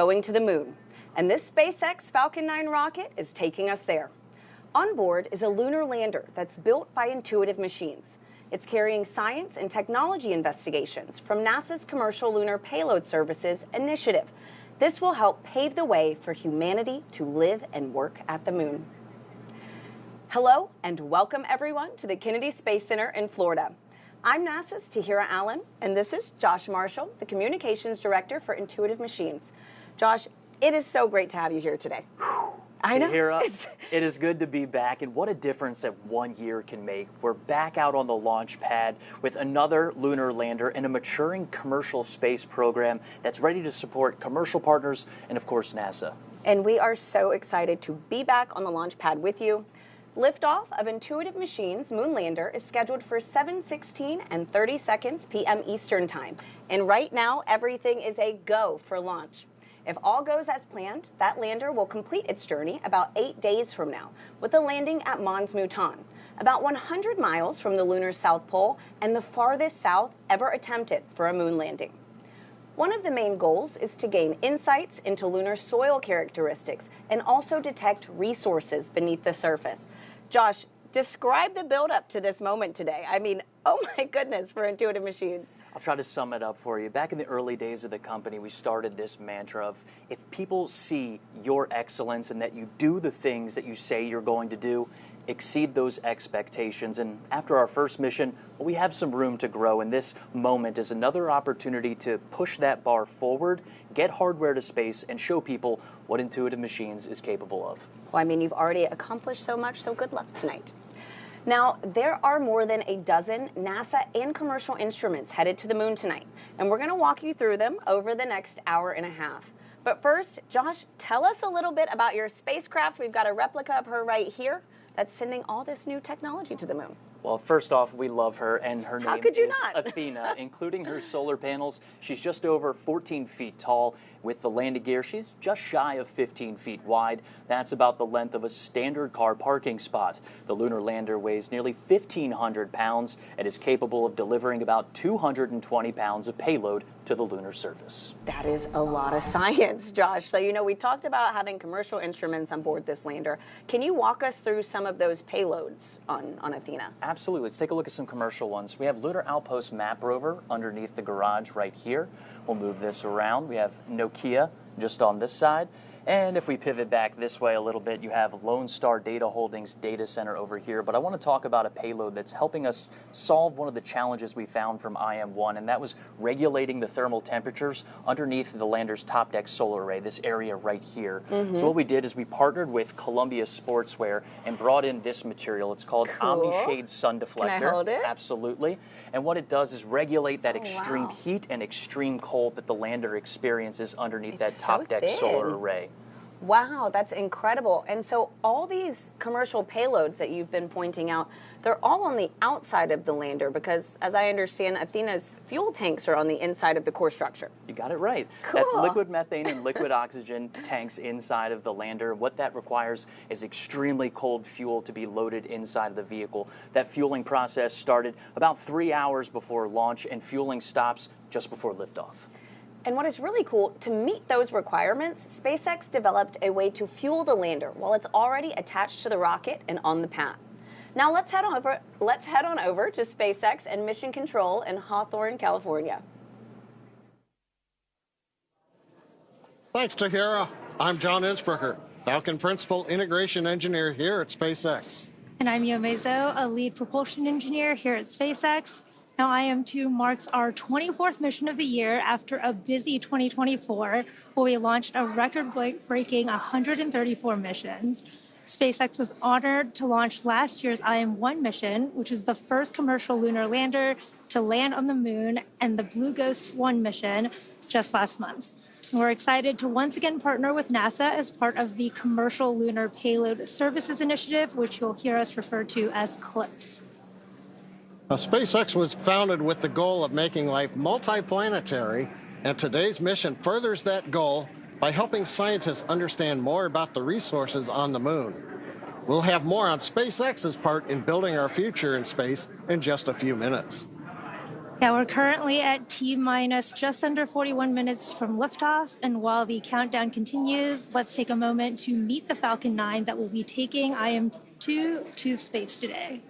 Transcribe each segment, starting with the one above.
going to the moon. And this SpaceX Falcon 9 rocket is taking us there. On board is a lunar lander that's built by Intuitive Machines. It's carrying science and technology investigations from NASA's Commercial Lunar Payload Services initiative. This will help pave the way for humanity to live and work at the moon. Hello and welcome everyone to the Kennedy Space Center in Florida. I'm NASA's Tahira Allen, and this is Josh Marshall, the Communications Director for Intuitive Machines. Josh, it is so great to have you here today. I know. Tahira, it is good to be back, and what a difference that 1 year can make. We're back out on the launch pad with another lunar lander and a maturing commercial space program that's ready to support commercial partners and, of course, NASA. And we are so excited to be back on the launch pad with you. Liftoff of Intuitive Machines' moon lander is scheduled for 7:16 and 30 seconds p.m. Eastern Time. And right now, everything is a go for launch. If all goes as planned, that lander will complete its journey about 8 days from now, with a landing at Mons Mouton, about 100 miles from the lunar South Pole and the farthest south ever attempted for a moon landing. One of the main goals is to gain insights into lunar soil characteristics and also detect resources beneath the surface. Josh, describe the build-up to this moment today. I mean, oh my goodness, for Intuitive Machines. I'll try to sum it up for you. Back in the early days of the company, we started this mantra of if people see your excellence and that you do the things that you say you're going to do, exceed those expectations. And after our first mission, well, we have some room to grow. And this moment is another opportunity to push that bar forward, get hardware to space, and show people what Intuitive Machines is capable of. Well, I mean, you've already accomplished so much, so good luck tonight. Now, there are more than a dozen NASA and commercial instruments headed to the moon tonight, and we're going to walk you through them over the next hour and a half. But first, Josh, tell us a little bit about your spacecraft. We've got a replica of her right here that's sending all this new technology to the moon. Well, first off, we love her, and her name is not? Athena, including her solar panels. She's just over 14 feet tall. With the landing gear, she's just shy of 15 feet wide. That's about the length of a standard car parking spot. The lunar lander weighs nearly 1,500 pounds and is capable of delivering about 220 pounds of payload to the lunar surface. That is a lot of science, Josh. So, you know, we talked about having commercial instruments on board this lander. Can you walk us through some of those payloads on Athena? Absolutely. Let's take a look at some commercial ones. We have Lunar Outpost Map Rover underneath the garage right here. We'll move this around. We have Nokia just on this side. And if we pivot back this way a little bit, you have Lone Star Data Holdings Data Center over here. But I want to talk about a payload that's helping us solve one of the challenges we found from IM-1, and that was regulating the thermal temperatures underneath the lander's top deck solar array, this area right here. So what we did is we partnered with Columbia Sportswear and brought in this material. It's called Omni-Shade Sun Deflector. Can I hold it? Absolutely. And what it does is regulate that extreme heat and extreme cold that the lander experiences underneath that top deck solar array. Wow, that's incredible. And so all these commercial payloads that you've been pointing out, they're all on the outside of the lander because, as I understand, Athena's fuel tanks are on the inside of the core structure. You got it right. Cool. That's liquid methane and liquid oxygen tanks inside of the lander. What that requires is extremely cold fuel to be loaded inside of the vehicle. That fueling process started about 3 hours before launch, and fueling stops just before liftoff. And what is really cool, to meet those requirements, SpaceX developed a way to fuel the lander while it's already attached to the rocket and on the path. Now let's head on over to SpaceX and Mission Control in Hawthorne, California. Thanks, Tahira. I'm John Innsbrucker, Falcon Principal Integration Engineer here at SpaceX. And I'm Yo Mezo, a Lead Propulsion Engineer here at SpaceX. Now, IM-2 marks our 24th mission of the year after a busy 2024, where we launched a record-breaking 134 missions. SpaceX was honored to launch last year's IM-1 mission, which is the first commercial lunar lander to land on the moon, and the Blue Ghost 1 mission just last month. And we're excited to once again partner with NASA as part of the Commercial Lunar Payload Services Initiative, which you'll hear us refer to as CLIPS. Now, SpaceX was founded with the goal of making life multiplanetary, and today's mission furthers that goal by helping scientists understand more about the resources on the moon. We'll have more on SpaceX's part in building our future in space in just a few minutes. Yeah, we're currently at T-minus just under 41 minutes from liftoff, and while the countdown continues, let's take a moment to meet the Falcon 9 that will be taking IM-2 to space today.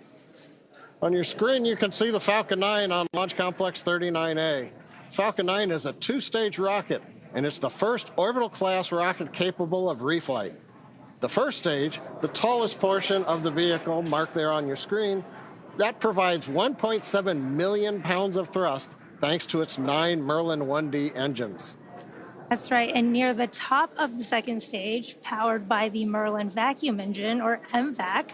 On your screen, you can see the Falcon 9 on Launch Complex 39A. Falcon 9 is a two-stage rocket, and it's the first orbital-class rocket capable of reflight. The first stage, the tallest portion of the vehicle, marked there on your screen, that provides 1.7 million pounds of thrust thanks to its 9 Merlin 1D engines. That's right, and near the top of the second stage, powered by the Merlin vacuum engine, or MVAC,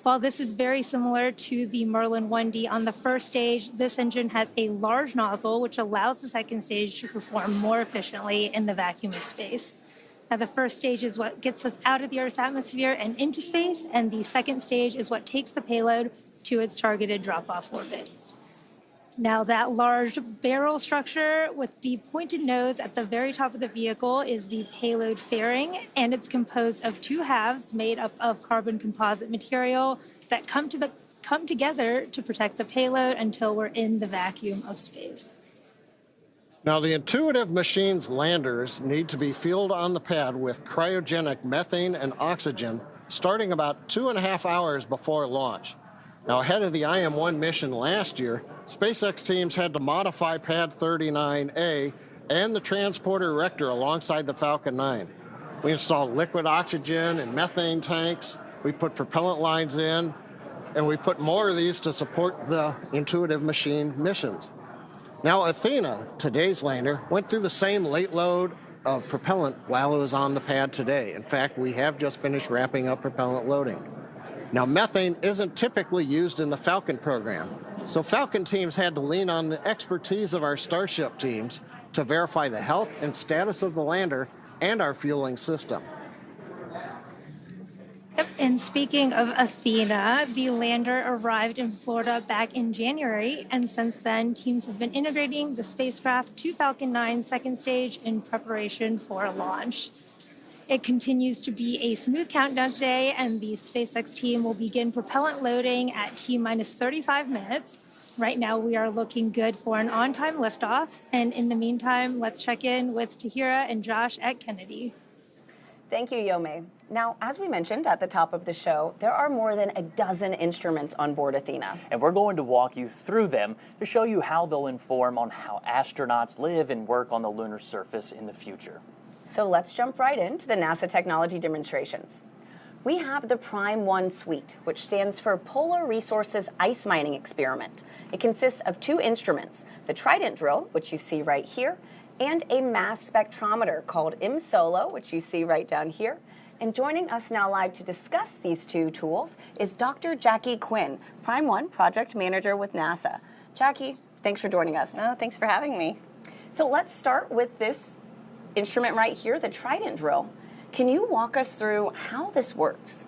while this is very similar to the Merlin 1D on the first stage, this engine has a large nozzle which allows the second stage to perform more efficiently in the vacuum of space. Now, the first stage is what gets us out of the Earth's atmosphere and into space, and the second stage is what takes the payload to its targeted drop-off orbit. Now, that large barrel structure with the pointed nose at the very top of the vehicle is the payload fairing, and it's composed of two halves made up of carbon composite material that come together to protect the payload until we're in the vacuum of space. Now, the Intuitive Machines landers need to be fueled on the pad with cryogenic methane and oxygen starting about 2.5 hours before launch. Now, ahead of the IM-1 mission last year, SpaceX teams had to modify Pad 39A and the transporter erector alongside the Falcon 9. We installed liquid oxygen and methane tanks, we put propellant lines in, and we put more of these to support the Intuitive Machine missions. Now, Athena, today's lander, went through the same late load of propellant while it was on the pad today. In fact, we have just finished wrapping up propellant loading. Now, methane isn't typically used in the Falcon program, so Falcon teams had to lean on the expertise of our Starship teams to verify the health and status of the lander and our fueling system. Yep, and speaking of Athena, the lander arrived in Florida back in January, and since then, teams have been integrating the spacecraft to Falcon 9's second stage in preparation for launch. It continues to be a smooth countdown today, and the SpaceX team will begin propellant loading at T-minus 35 minutes. Right now, we are looking good for an on-time liftoff. And in the meantime, let's check in with Tahira and Josh at Kennedy. Thank you, Yome. Now, as we mentioned at the top of the show, there are more than a dozen instruments on board Athena. And we're going to walk you through them to show you how they'll inform on how astronauts live and work on the lunar surface in the future. So let's jump right into the NASA technology demonstrations. We have the Prime 1 suite, which stands for Polar Resources Ice Mining Experiment. It consists of two instruments, the Trident drill, which you see right here, and a mass spectrometer called IM-SOLO, which you see right down here. And joining us now live to discuss these two tools is Dr. Jackie Quinn, Prime 1 Project Manager with NASA. Jackie, thanks for joining us. Oh, thanks for having me. So let's start with this instrument right here, the Trident drill. Can you walk us through how this works?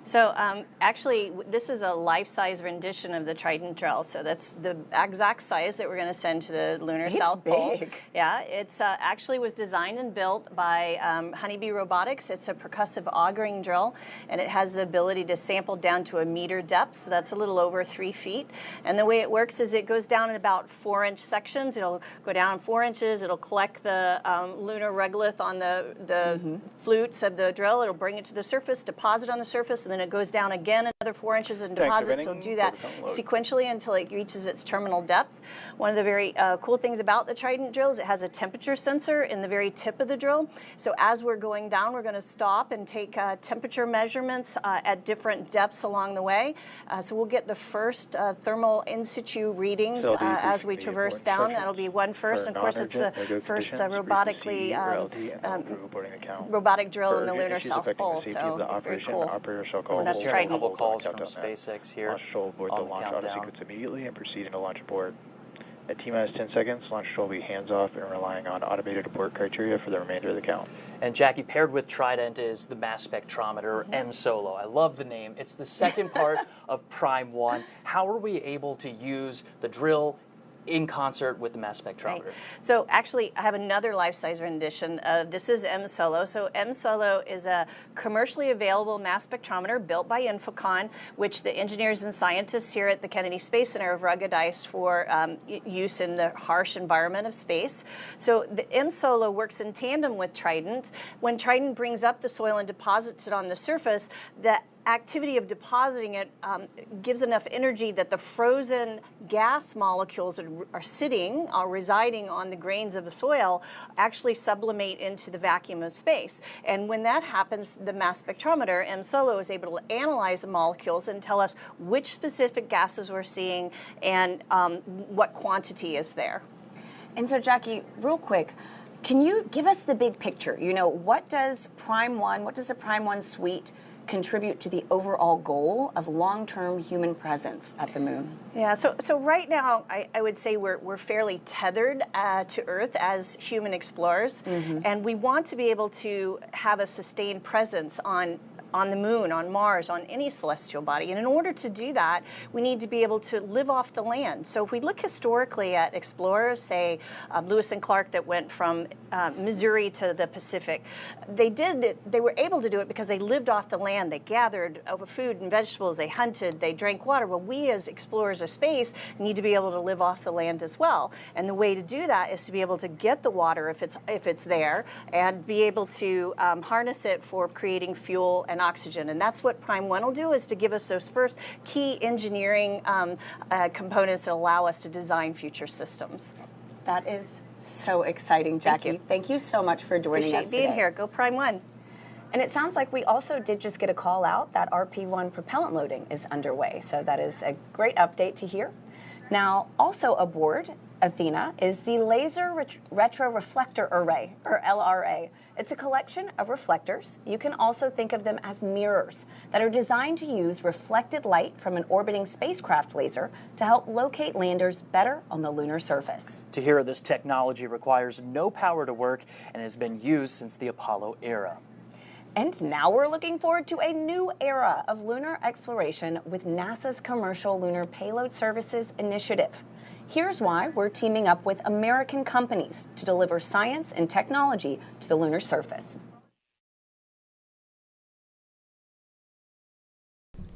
So actually, this is a life-size rendition of the Trident drill. So that's the exact size that we're going to send to the lunar South Pole. Big. Yeah, it's actually was designed and built by Honeybee Robotics. It's a percussive augering drill, and it has the ability to sample down to 1 meter depth. So that's a little over 3 feet. And the way it works is it goes down in about 4-inch sections. It'll go down 4 inches. It'll collect the lunar regolith on the flutes of the drill. It'll bring it to the surface, deposit on the surface, and then it goes down again another 4 inches and deposits. It'll do that sequentially until it reaches its terminal depth. One of the very cool things about the Trident drill is it has a temperature sensor in the very tip of the drill. So as we're going down, we're going to stop and take temperature measurements at different depths along the way. So we'll get the first thermal in situ readings as we traverse down. That'll be one first. And of course, it's the first robotic drill in the lunar South Pole. So very cool. That's Trident. A couple calls from SpaceX here Launch control aboard the on the launch countdown. auto sequence immediately and proceeding to launch abort. At T-minus 10 seconds, launch control will be hands-off and relying on automated abort criteria for the remainder of the count. And Jackie, paired with Trident is the mass spectrometer, IM-SOLO. I love the name. It's the second part of Prime 1. How are we able to use the drill in concert with the mass spectrometer. Right. So actually, I have another life-size rendition. This is M-Solo. So M-Solo is a commercially available mass spectrometer built by Infocon, which the engineers and scientists here at the Kennedy Space Center have ruggedized for use in the harsh environment of space. So the M-Solo works in tandem with Trident. When Trident brings up the soil and deposits it on the surface, the activity of depositing it gives enough energy that the frozen gas molecules that are residing on the grains of the soil actually sublimate into the vacuum of space. And when that happens, the mass spectrometer, M-Solo, is able to analyze the molecules and tell us which specific gases we're seeing and what quantity is there. And so, Jackie, real quick, can you give us the big picture? You know, what does the Prime 1 suite contribute to the overall goal of long-term human presence at the moon? Yeah, so right now, I would say we're fairly tethered to Earth as human explorers, and we want to be able to have a sustained presence on the moon, on Mars, on any celestial body. And in order to do that, we need to be able to live off the land. So if we look historically at explorers, say Lewis and Clark that went from Missouri to the Pacific, they were able to do it because they lived off the land. They gathered food and vegetables, they hunted, they drank water. Well, we as explorers of space need to be able to live off the land as well. And the way to do that is to be able to get the water if it's there, and be able to harness it for creating fuel and oxygen. And that's what Prime 1 will do, is to give us those first key engineering components that allow us to design future systems. That is so exciting, Jackie. Thank you so much for joining us today. Being here. Go Prime 1. And it sounds like we also did just get a call out that RP1 propellant loading is underway. So that is a great update to hear. Now, also aboard Athena is the Laser Retroreflector Array, or LRA. It's a collection of reflectors. You can also think of them as mirrors that are designed to use reflected light from an orbiting spacecraft laser to help locate landers better on the lunar surface. Tahira, this technology requires no power to work and has been used since the Apollo era. And now we're looking forward to a new era of lunar exploration with NASA's Commercial Lunar Payload Services initiative. Here's why we're teaming up with American companies to deliver science and technology to the lunar surface.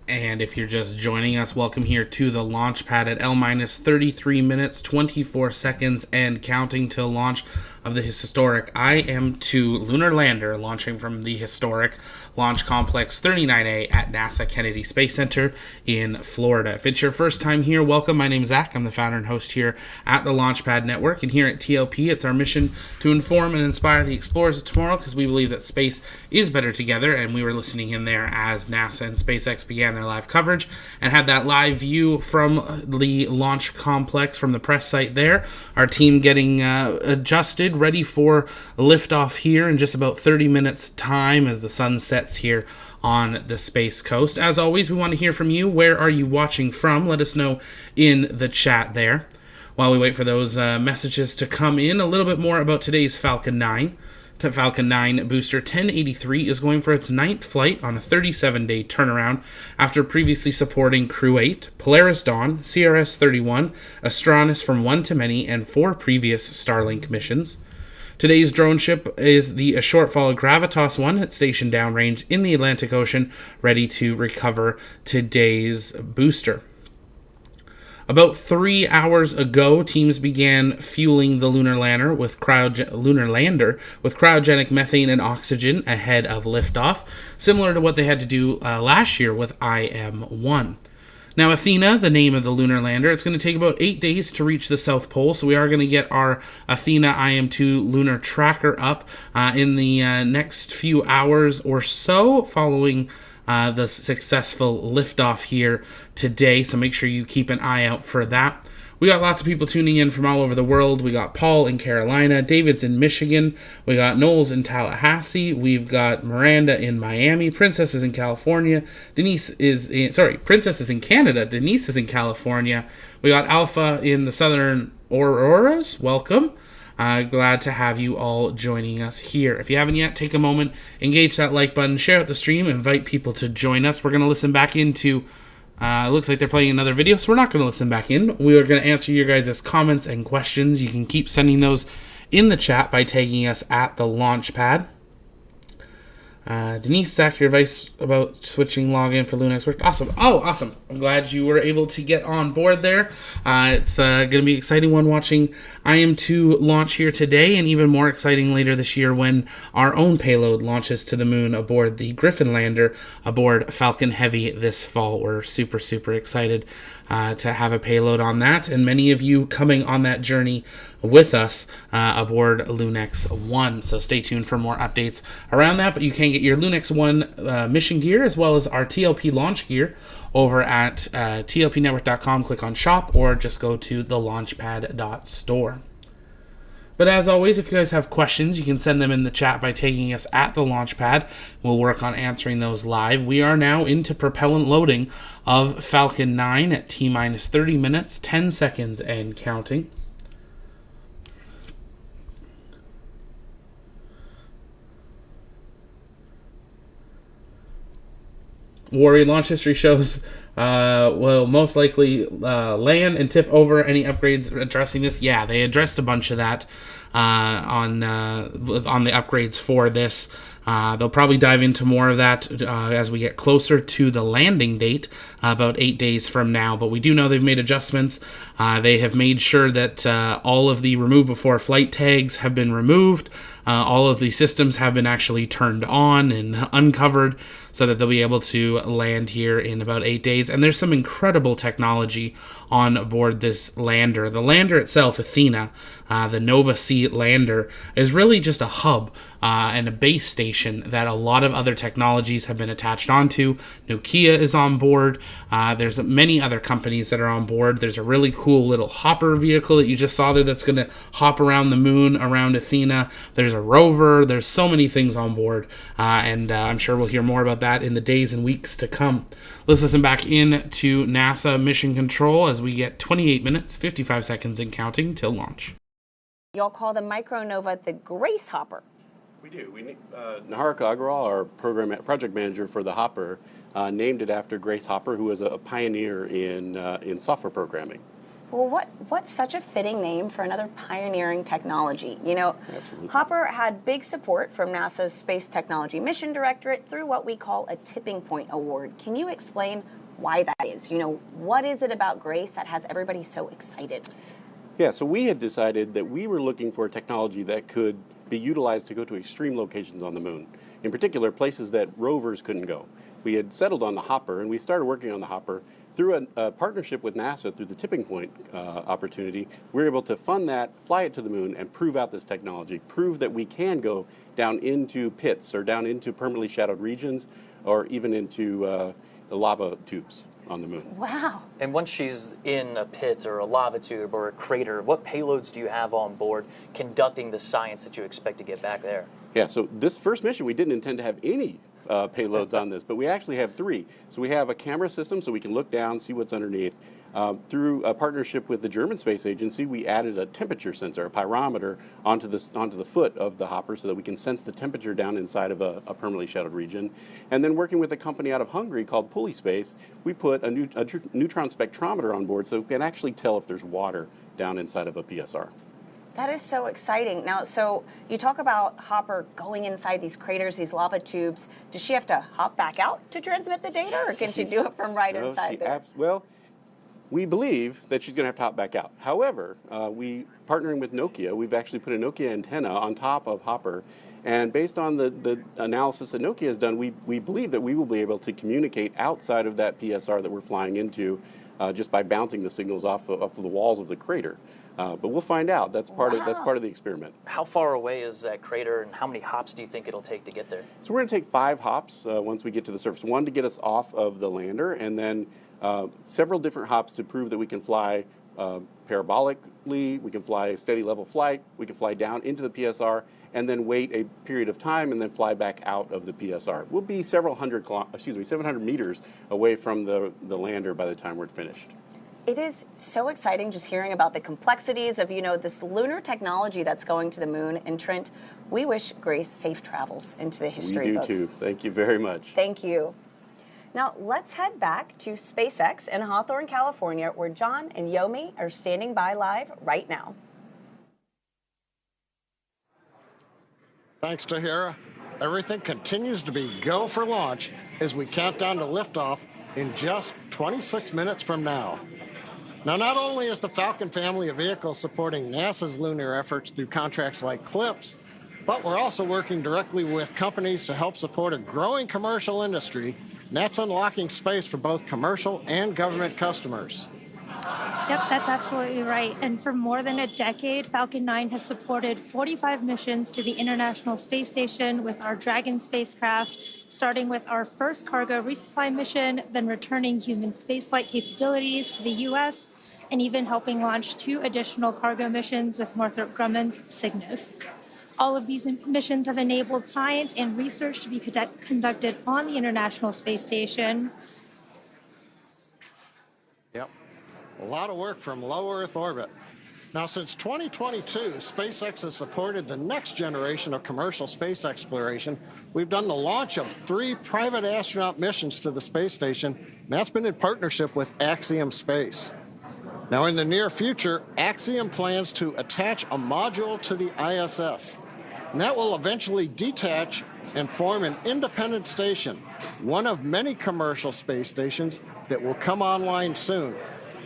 And if you're just joining us, welcome here to the launch pad at L-33 minutes, 24 seconds, and counting till launch of the historic IM-2 lunar lander, launching from the historic Launch Complex 39A at NASA Kennedy Space Center in Florida. If it's your first time here, welcome. My name's Zach. I'm the founder and host here at the Launchpad Network. And here at TLP, it's our mission to inform and inspire the explorers of tomorrow, because we believe that space is better together. And we were listening in there as NASA and SpaceX began their live coverage and had that live view from the launch complex from the press site there. Our team getting adjusted, ready for liftoff here in just about 30 minutes time as the sun sets here on the Space Coast. As always, we want to hear from you. Where are you watching from? Let us know in the chat there. While we wait for those messages to come in, a little bit more about today's Falcon 9. The Falcon 9 booster 1083 is going for its 9th flight on a 37-day turnaround after previously supporting Crew 8, Polaris Dawn, CRS-31, Astronus from One to Many, and 4 previous Starlink missions. Today's drone ship is the Shortfall Gravitas 1. It's stationed downrange in the Atlantic Ocean, ready to recover today's booster. About 3 hours ago, teams began fueling the lunar lander with cryogenic methane and oxygen ahead of liftoff, similar to what they had to do last year with IM-1. Now, Athena, the name of the lunar lander, it's going to take about 8 days to reach the South Pole, so we are going to get our Athena IM-2 lunar tracker up in the next few hours or so following the successful liftoff here today, so make sure you keep an eye out for that. We got lots of people tuning in from all over the world. We got Paul in Carolina, David's in Michigan, we got Knowles in Tallahassee, we've got Miranda in Miami, Princess is in California, Princess is in Canada, Denise is in California, we got Alpha in the Southern Auroras, welcome. Glad to have you all joining us here. If you haven't yet, take a moment, engage that like button, share out the stream, invite people to join us. We're going to listen back into It looks like they're playing another video, so we're not going to listen back in. We are going to answer your guys' comments and questions. You can keep sending those in the chat by tagging us at the launch pad. Denise, Zach, your advice about switching login for Lunex worked. Awesome. Oh, awesome. I'm glad you were able to get on board there. It's going to be an exciting one watching IM-2 launch here today, and even more exciting later this year when our own payload launches to the moon aboard the Griffin lander aboard Falcon Heavy this fall. We're super, super excited to have a payload on that, and many of you coming on that journey with us aboard Lunex 1. So stay tuned for more updates around that, but you can get your Lunex 1 mission gear as well as our TLP launch gear over at tlpnetwork.com. Click on shop or just go to thelaunchpad.store. But as always, if you guys have questions, you can send them in the chat by tagging us at the Launchpad. We'll work on answering those live. We are now into propellant loading of Falcon 9 at T-minus 30 minutes, 10 seconds, and counting. Warrior launch history shows will most likely land and tip over. Any upgrades addressing this? Yeah, they addressed a bunch of that on the upgrades for this. They'll probably dive into more of that as we get closer to the landing date, about 8 days from now. But we do know they've made adjustments. They have made sure that all of the remove before flight tags have been removed. All of the systems have been actually turned on and uncovered so that they'll be able to land here in about 8 days. And there's some incredible technology on board this lander. The lander itself, Athena, the Nova C lander, is really just a hub and a base station that a lot of other technologies have been attached onto. Nokia is on board. There's many other companies that are on board. There's a really cool little hopper vehicle that you just saw there that's going to hop around the moon around Athena. There's a rover. There's so many things on board, and I'm sure we'll hear more about that in the days and weeks to come. Let's listen back in to NASA Mission Control as we get 28 minutes, 55 seconds and counting till launch. Y'all call the Micronova the Grace Hopper. We do. Naharika Agrawal, our project manager for the Hopper, named it after Grace Hopper, who was a pioneer in software programming. Well, what's such a fitting name for another pioneering technology? You know, Absolutely. Hopper had big support from NASA's Space Technology Mission Directorate through what we call a Tipping Point Award. Can you explain why that is? You know, what is it about Grace that has everybody so excited? Yeah, so we had decided that we were looking for a technology that could be utilized to go to extreme locations on the moon. In particular, places that rovers couldn't go. We had settled on the Hopper, and we started working on the Hopper through a partnership with NASA through the Tipping Point opportunity. We were able to fund that, fly it to the moon, and prove out this technology, prove that we can go down into pits or down into permanently shadowed regions or even into the lava tubes on the moon. Wow. And once she's in a pit or a lava tube or a crater, what payloads do you have on board conducting the science that you expect to get back there? Yeah, so this first mission, we didn't intend to have any payloads on this, but we actually have 3. So we have a camera system so we can look down, see what's underneath. Through a partnership with the German Space Agency, we added a temperature sensor, a pyrometer, onto the foot of the Hopper so that we can sense the temperature down inside of a permanently shadowed region. And then working with a company out of Hungary called Pulley Space, we put a neutron spectrometer on board so we can actually tell if there's water down inside of a PSR. That is so exciting. Now, so you talk about Hopper going inside these craters, these lava tubes. Does she have to hop back out to transmit the data, or can she do it from inside there? Well, we believe that she's going to have to hop back out. However, partnering with Nokia, we've actually put a Nokia antenna on top of Hopper. And based on the analysis that Nokia has done, we believe that we will be able to communicate outside of that PSR that we're flying into just by bouncing the signals off the walls of the crater. But we'll find out. That's part of the experiment. How far away is that crater, and how many hops do you think it'll take to get there? So we're going to take 5 hops once we get to the surface. 1 to get us off of the lander, and then several different hops to prove that we can fly parabolically, we can fly a steady level flight, we can fly down into the PSR, and then wait a period of time and then fly back out of the PSR. We'll be 700 meters away from the lander by the time we're finished. It is so exciting just hearing about the complexities of, you know, this lunar technology that's going to the moon. And Trent, we wish Grace safe travels into the history books. We do too. Thank you very much. Thank you. Now let's head back to SpaceX in Hawthorne, California, where John and Yomi are standing by live right now. Thanks, Tahira. Everything continues to be go for launch as we count down to liftoff in just 26 minutes from now. Now, not only is the Falcon family of vehicles supporting NASA's lunar efforts through contracts like CLIPS, but we're also working directly with companies to help support a growing commercial industry, and that's unlocking space for both commercial and government customers. Yep, that's absolutely right. And for more than a decade, Falcon 9 has supported 45 missions to the International Space Station with our Dragon spacecraft, starting with our first cargo resupply mission, then returning human spaceflight capabilities to the U.S., and even helping launch 2 additional cargo missions with Northrop Grumman's Cygnus. All of these missions have enabled science and research to be conducted on the International Space Station. Yep. A lot of work from low Earth orbit. Now, since 2022, SpaceX has supported the next generation of commercial space exploration. We've done the launch of 3 private astronaut missions to the space station, and that's been in partnership with Axiom Space. Now, in the near future, Axiom plans to attach a module to the ISS, and that will eventually detach and form an independent station, one of many commercial space stations that will come online soon,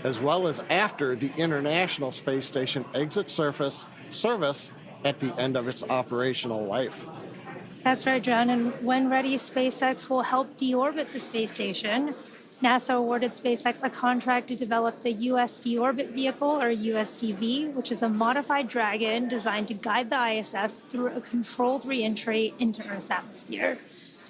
as well as after the International Space Station exits service at the end of its operational life. That's right, John. And when ready, SpaceX will help deorbit the space station. NASA awarded SpaceX a contract to develop the US Deorbit Vehicle, or USDV, which is a modified Dragon designed to guide the ISS through a controlled re-entry into Earth's atmosphere.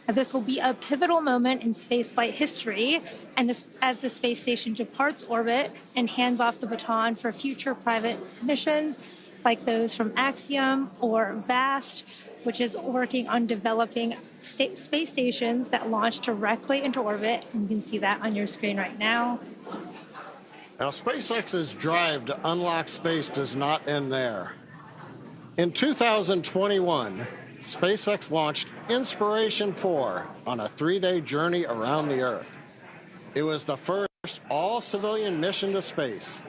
Now, this will be a pivotal moment in spaceflight history, and as the space station departs orbit and hands off the baton for future private missions like those from Axiom or VAST, which is working on developing space stations that launch directly into orbit. And you can see that on your screen right now. Now, SpaceX's drive to unlock space does not end there. In 2021, SpaceX launched Inspiration 4 on a 3-day journey around the Earth. It was the first all-civilian mission to space.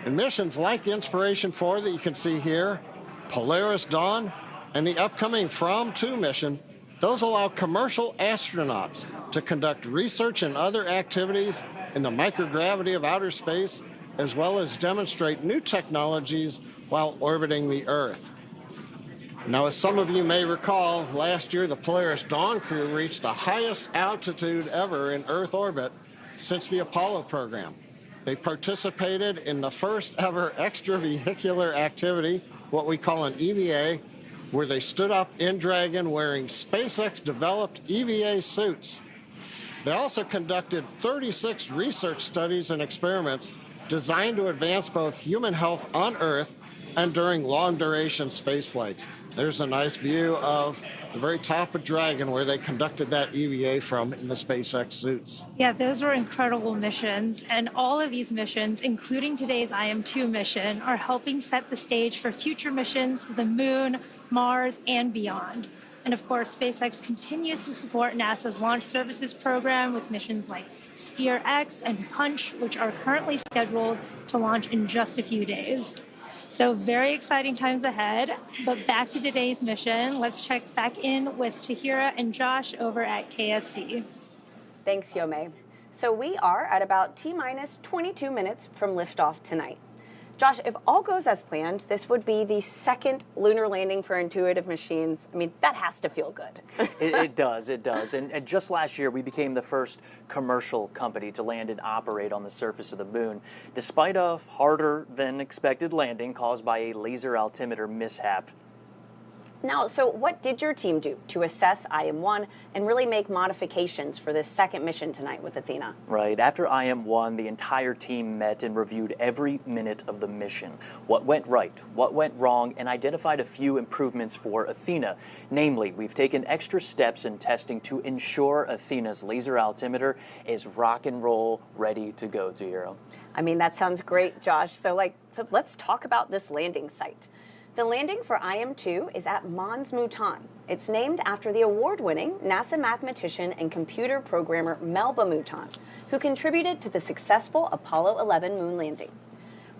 And missions like Inspiration 4 that you can see here, Polaris Dawn, and the upcoming From 2 mission, those allow commercial astronauts to conduct research and other activities in the microgravity of outer space, as well as demonstrate new technologies while orbiting the Earth. Now, as some of you may recall, last year the Polaris Dawn crew reached the highest altitude ever in Earth orbit since the Apollo program. They participated in the first ever extravehicular activity, what we call an EVA, where they stood up in Dragon wearing SpaceX-developed EVA suits. They also conducted 36 research studies and experiments designed to advance both human health on Earth and during long-duration space flights. There's a nice view of the very top of Dragon where they conducted that EVA from in the SpaceX suits. Yeah, those were incredible missions. And all of these missions, including today's IM-2 mission, are helping set the stage for future missions to the Moon, Mars, and beyond. And of course, SpaceX continues to support NASA's Launch Services program with missions like Sphere X and Punch, which are currently scheduled to launch in just a few days. So very exciting times ahead. But back to today's mission. Let's check back in with Tahira and Josh over at KSC. Thanks, Yome. So we are at about T-minus 22 minutes from liftoff tonight. Josh, if all goes as planned, this would be the second lunar landing for Intuitive Machines. I mean, that has to feel good. It does. And just last year, we became the first commercial company to land and operate on the surface of the moon, despite a harder than expected landing caused by a laser altimeter mishap. Now, so what did your team do to assess IM-1 and really make modifications for this second mission tonight with Athena? Right. After IM-1, the entire team met and reviewed every minute of the mission. What went right, what went wrong, and identified a few improvements for Athena. Namely, we've taken extra steps in testing to ensure Athena's laser altimeter is rock and roll ready to go, Tahira. I mean, that sounds great, Josh. So let's talk about this landing site. The landing for IM-2 is at Mons Mouton. It's named after the award-winning NASA mathematician and computer programmer Melba Mouton, who contributed to the successful Apollo 11 moon landing.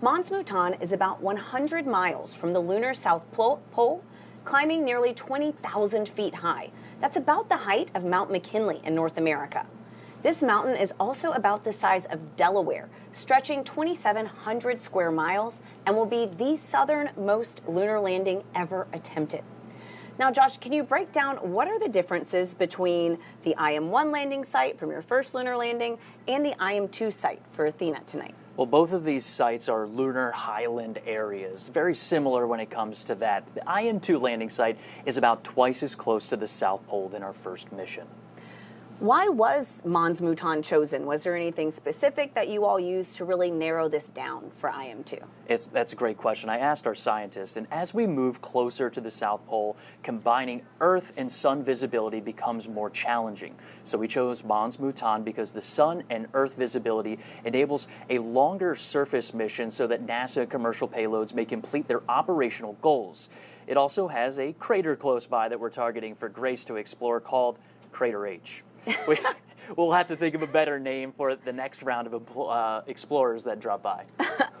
Mons Mouton is about 100 miles from the lunar South Pole, climbing nearly 20,000 feet high. That's about the height of Mount McKinley in North America. This mountain is also about the size of Delaware, stretching 2,700 square miles, and will be the southernmost lunar landing ever attempted. Now, Josh, can you break down what are the differences between the IM-1 landing site from your first lunar landing and the IM-2 site for Athena tonight? Well, both of these sites are lunar highland areas, very similar when it comes to that. The IM-2 landing site is about twice as close to the South Pole than our first mission. Why was Mons Mouton chosen? Was there anything specific that you all used to really narrow this down for IM-2? That's a great question. I asked our scientists, and as we move closer to the South Pole, combining Earth and Sun visibility becomes more challenging. So we chose Mons Mouton because the Sun and Earth visibility enables a longer surface mission so that NASA commercial payloads may complete their operational goals. It also has a crater close by that we're targeting for Grace to explore called Crater H. We'll have to think of a better name for the next round of explorers that drop by.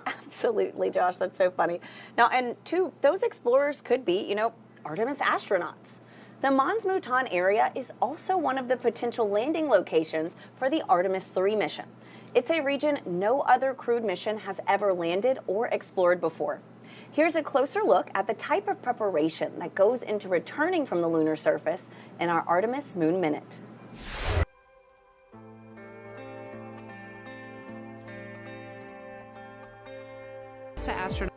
Absolutely, Josh. That's so funny. Now, and those explorers could be, Artemis astronauts. The Mons Mouton area is also one of the potential landing locations for the Artemis 3 mission. It's a region no other crewed mission has ever landed or explored before. Here's a closer look at the type of preparation that goes into returning from the lunar surface in our Artemis Moon Minute. Astronaut.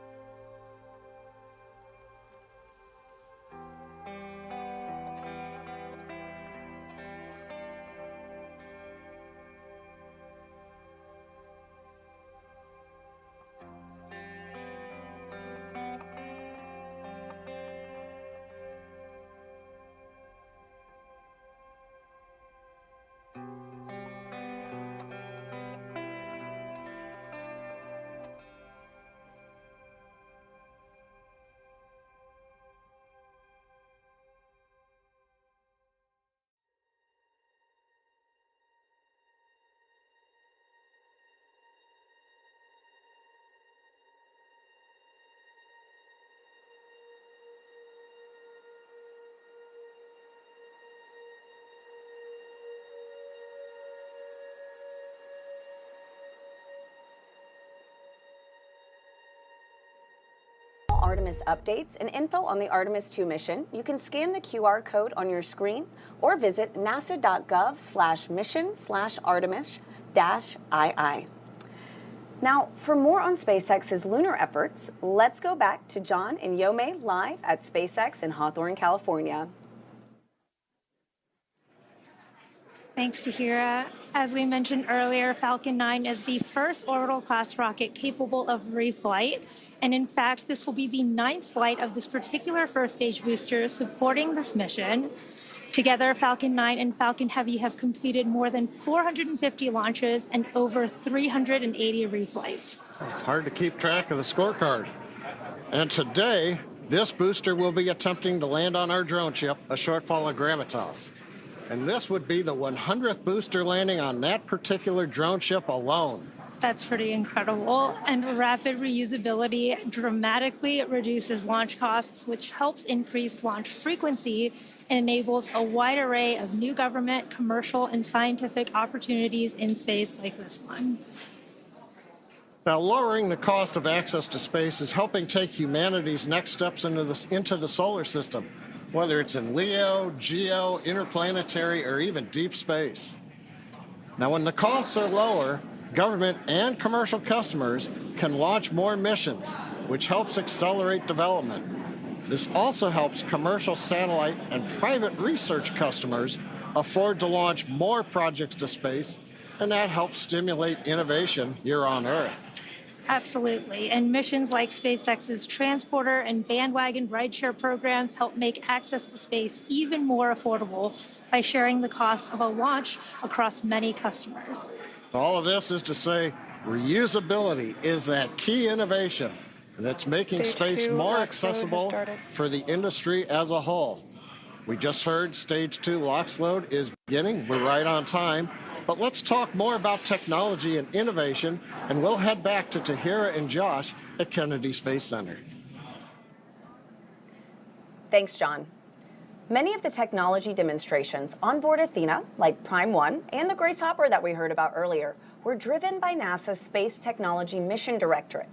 Artemis updates and info on the Artemis 2 mission, you can scan the QR code on your screen or visit nasa.gov/mission/Artemis-II. Now, for more on SpaceX's lunar efforts, let's go back to John and Yome live at SpaceX in Hawthorne, California. Thanks, Tahira. As we mentioned earlier, Falcon 9 is the first orbital-class rocket capable of reflight. And in fact, this will be the 9th flight of this particular first-stage booster supporting this mission. Together, Falcon 9 and Falcon Heavy have completed more than 450 launches and over 380 reflights. It's hard to keep track of the scorecard. And today, this booster will be attempting to land on our drone ship, a shortfall of gravitas. And this would be the 100th booster landing on that particular drone ship alone. That's pretty incredible. And rapid reusability dramatically reduces launch costs, which helps increase launch frequency and enables a wide array of new government, commercial, and scientific opportunities in space like this one. Now, lowering the cost of access to space is helping take humanity's next steps into the solar system, whether it's in LEO, GEO, interplanetary, or even deep space. Now, when the costs are lower, government and commercial customers can launch more missions, which helps accelerate development. This also helps commercial satellite and private research customers afford to launch more projects to space, and that helps stimulate innovation here on Earth. Absolutely. And missions like SpaceX's transporter and bandwagon rideshare programs help make access to space even more affordable by sharing the cost of a launch across many customers. All of this is to say reusability is that key innovation and it's making space more accessible for the industry as a whole. We just heard Stage 2 LOX load is beginning. We're right on time. But let's talk more about technology and innovation, and we'll head back to Tahira and Josh at Kennedy Space Center. Thanks, John. Many of the technology demonstrations on board Athena, like Prime 1 and the Grace Hopper that we heard about earlier, were driven by NASA's Space Technology Mission Directorate.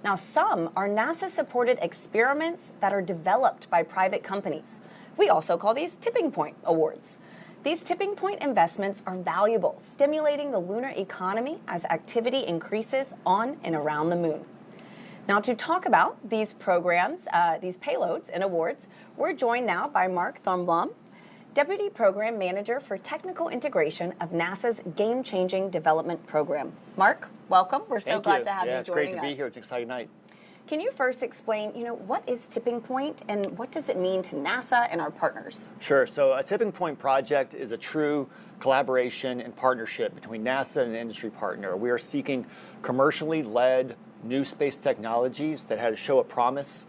Now, some are NASA-supported experiments that are developed by private companies. We also call these tipping point awards. These tipping point investments are valuable, stimulating the lunar economy as activity increases on and around the moon. Now, to talk about these programs, these payloads and awards, we're joined now by Mark Thornblom, Deputy Program Manager for Technical Integration of NASA's Game-Changing Development Program. Mark, welcome. We're so glad to have you joining us. Yeah, it's great to be here. It's an exciting night. Can you first explain, what is tipping point and what does it mean to NASA and our partners? Sure. So a tipping point project is a true collaboration and partnership between NASA and an industry partner. We are seeking commercially led new space technologies that show a promise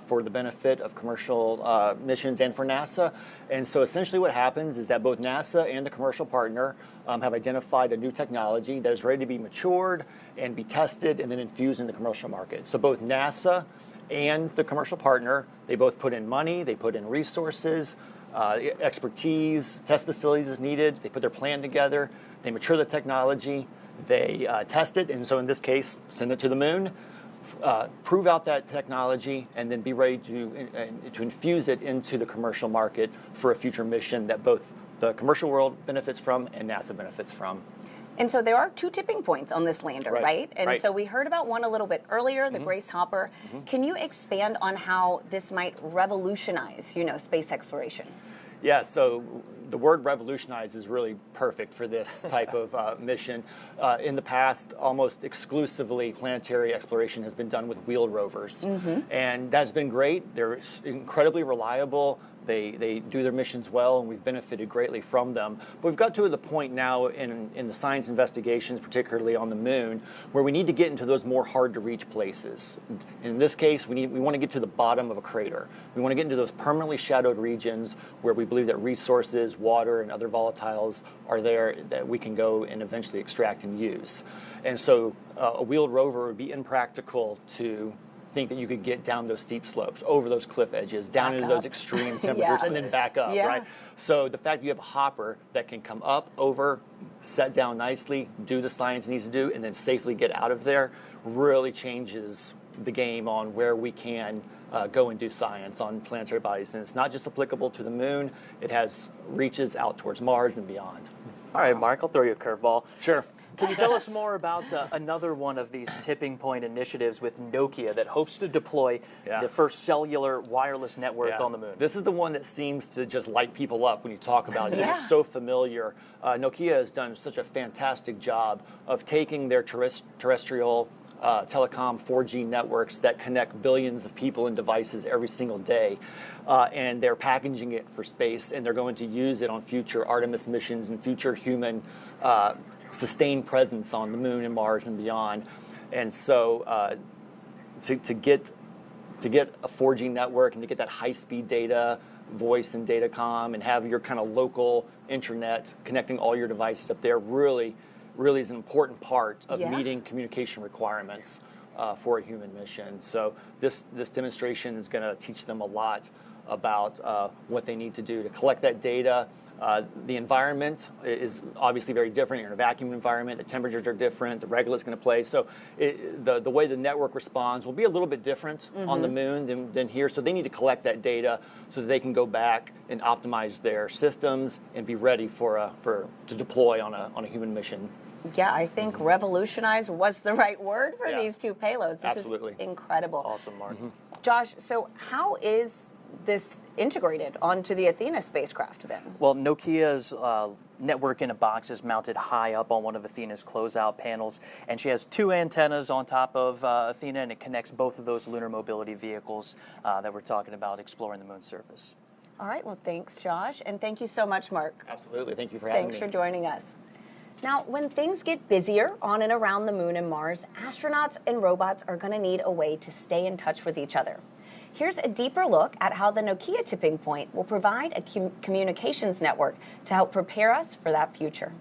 for the benefit of commercial missions and for NASA. And so essentially what happens is that both NASA and the commercial partner have identified a new technology that is ready to be matured and be tested and then infused in the commercial market. So both NASA and the commercial partner, they both put in money, they put in resources, expertise, test facilities if needed, they put their plan together, they mature the technology, they test it, and so in this case, send it to the moon, prove out that technology, and then be ready to infuse it into the commercial market for a future mission that both the commercial world benefits from and NASA benefits from. And so there are two tipping points on this lander, right? And right. so we heard about one a little bit earlier, the Grace Hopper. Can you expand on how this might revolutionize, space exploration? Yeah, so the word revolutionize is really perfect for this type of mission. In the past, almost exclusively planetary exploration has been done with wheeled rovers. And that's been great. They're incredibly reliable. They do their missions well, and we've benefited greatly from them. But we've got to the point now in the science investigations, particularly on the moon, where we need to get into those more hard-to-reach places. In this case, we want to get to the bottom of a crater. We want to get into those permanently shadowed regions where we believe that resources, water, and other volatiles are there that we can go and eventually extract and use. And so a wheeled rover would be impractical to think that you could get down those steep slopes, over those cliff edges, down into those extreme temperatures, and then back up, right? So the fact that you have a hopper that can come up, over, set down nicely, do the science it needs to do, and then safely get out of there really changes the game on where we can go and do science on planetary bodies. And it's not just applicable to the moon, it has reaches out towards Mars and beyond. All right, Mark, I'll throw you a curveball. Sure. Can you tell us more about another one of these tipping point initiatives with Nokia that hopes to deploy the first cellular wireless network on the moon? This is the one that seems to just light people up when you talk about it. It's so familiar. Nokia has done such a fantastic job of taking their terrestrial telecom 4G networks that connect billions of people and devices every single day, and they're packaging it for space, and they're going to use it on future Artemis missions and future human sustained presence on the moon and Mars and beyond. And so to get a 4G network and to get that high-speed data, voice and datacom, and have your kind of local intranet connecting all your devices up there really is an important part of meeting communication requirements for a human mission. So this demonstration is going to teach them a lot about what they need to do to collect that data. The environment is obviously very different. You're in a vacuum environment. The temperatures are different. The regolith's going to play. So the way the network responds will be a little bit different on the moon than here. So they need to collect that data so that they can go back and optimize their systems and be ready to deploy on a human mission. Yeah, I think revolutionize was the right word for these two payloads. This is incredible. Awesome, Mark. Josh, so how is this integrated onto the Athena spacecraft then? Well, Nokia's network in a box is mounted high up on one of Athena's closeout panels, and she has two antennas on top of Athena, and it connects both of those lunar mobility vehicles that we're talking about exploring the moon's surface. All right, well, thanks, Josh, and thank you so much, Mark. Absolutely, thank you for having me. Thanks for joining us. Now, when things get busier on and around the moon and Mars, astronauts and robots are going to need a way to stay in touch with each other. Here's a deeper look at how the Nokia tipping point will provide a communications network to help prepare us for that future.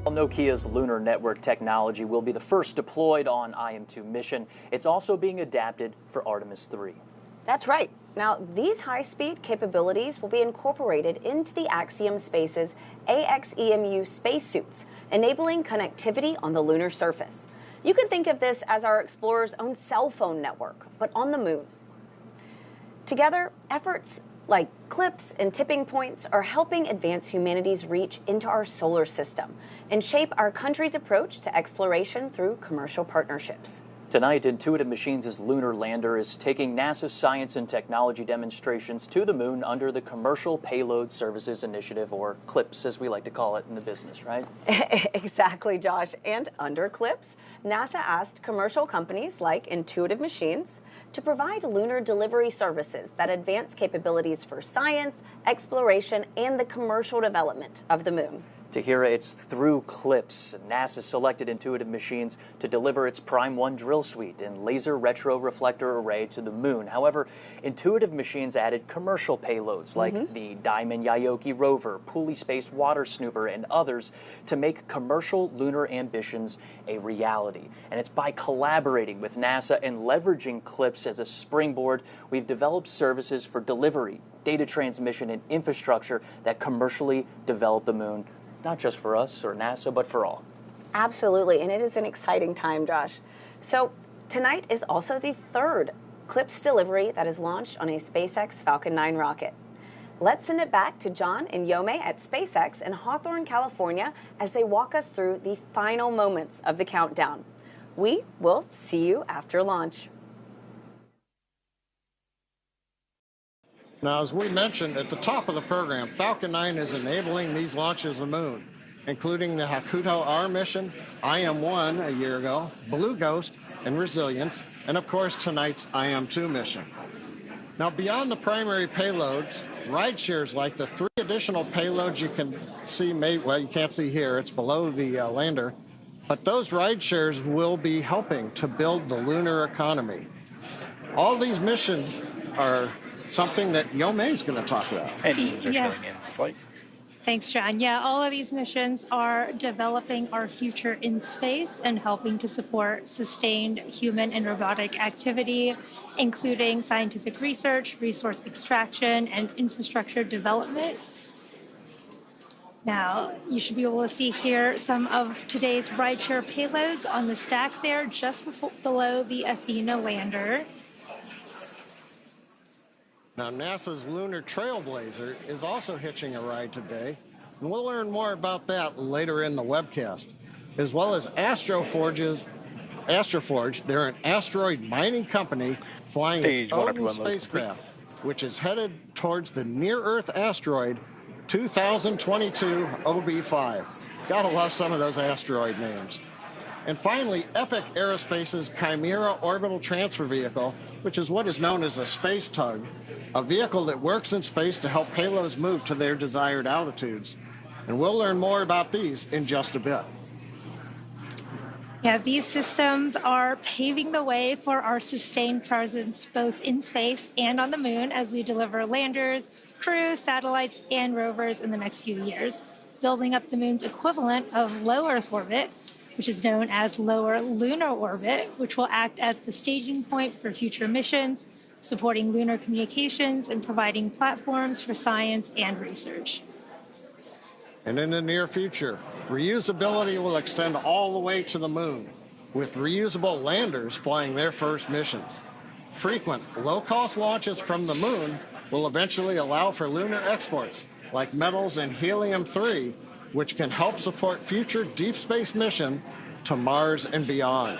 Nokia's lunar network technology will be the first deployed on IM-2 mission. It's also being adapted for Artemis 3. That's right. Now, these high-speed capabilities will be incorporated into the Axiom Space's AXEMU spacesuits, enabling connectivity on the lunar surface. You can think of this as our explorer's own cell phone network, but on the moon. Together, efforts like CLIPS and tipping points are helping advance humanity's reach into our solar system and shape our country's approach to exploration through commercial partnerships. Tonight, Intuitive Machines' lunar lander is taking NASA's science and technology demonstrations to the moon under the Commercial Payload Services Initiative, or CLIPS as we like to call it in the business, right? Exactly, Josh. And under CLIPS, NASA asked commercial companies like Intuitive Machines to provide lunar delivery services that advance capabilities for science, exploration, and the commercial development of the moon. Tahira, it's through CLIPS. NASA selected Intuitive Machines to deliver its Prime 1 drill suite and laser retroreflector array to the moon. However, Intuitive Machines added commercial payloads like the Diamond Yaoki rover, Pulley Space Water Snooper, and others to make commercial lunar ambitions a reality. And it's by collaborating with NASA and leveraging CLIPS as a springboard, we've developed services for delivery, data transmission, and infrastructure that commercially develop the moon. Not just for us or NASA, but for all. Absolutely, and it is an exciting time, Josh. So tonight is also the third CLIPS delivery that is launched on a SpaceX Falcon 9 rocket. Let's send it back to John and Yome at SpaceX in Hawthorne, California, as they walk us through the final moments of the countdown. We will see you after launch. Now, as we mentioned at the top of the program, Falcon 9 is enabling these launches of the moon, including the Hakuto R mission, IM-1 a year ago, Blue Ghost, and Resilience, and of course tonight's IM-2 mission. Now, beyond the primary payloads, ride shares like the 3 additional payloads you can see, well, you can't see here, it's below the lander, but those ride shares will be helping to build the lunar economy. All these missions are something that Yome is going to talk about. And these are Yeah. going in flight. Thanks, John. Yeah, all of these missions are developing our future in space and helping to support sustained human and robotic activity, including scientific research, resource extraction, and infrastructure development. Now, you should be able to see here some of today's rideshare payloads on the stack there just below the Athena lander. Now, NASA's Lunar Trailblazer is also hitching a ride today, and we'll learn more about that later in the webcast, as well as Astroforge. They're an asteroid mining company flying its Odin spacecraft, which is headed towards the near-Earth asteroid 2022 OB5. Gotta love some of those asteroid names. And finally, Epic Aerospace's Chimera Orbital Transfer Vehicle, which is what is known as a space tug, a vehicle that works in space to help payloads move to their desired altitudes. And we'll learn more about these in just a bit. Yeah, these systems are paving the way for our sustained presence both in space and on the moon as we deliver landers, crew, satellites, and rovers in the next few years, building up the moon's equivalent of low Earth orbit, which is known as lower lunar orbit, which will act as the staging point for future missions, supporting lunar communications and providing platforms for science and research. And in the near future, reusability will extend all the way to the moon, with reusable landers flying their first missions. Frequent, low-cost launches from the moon will eventually allow for lunar exports, like metals and helium-3, which can help support future deep space mission to Mars and beyond.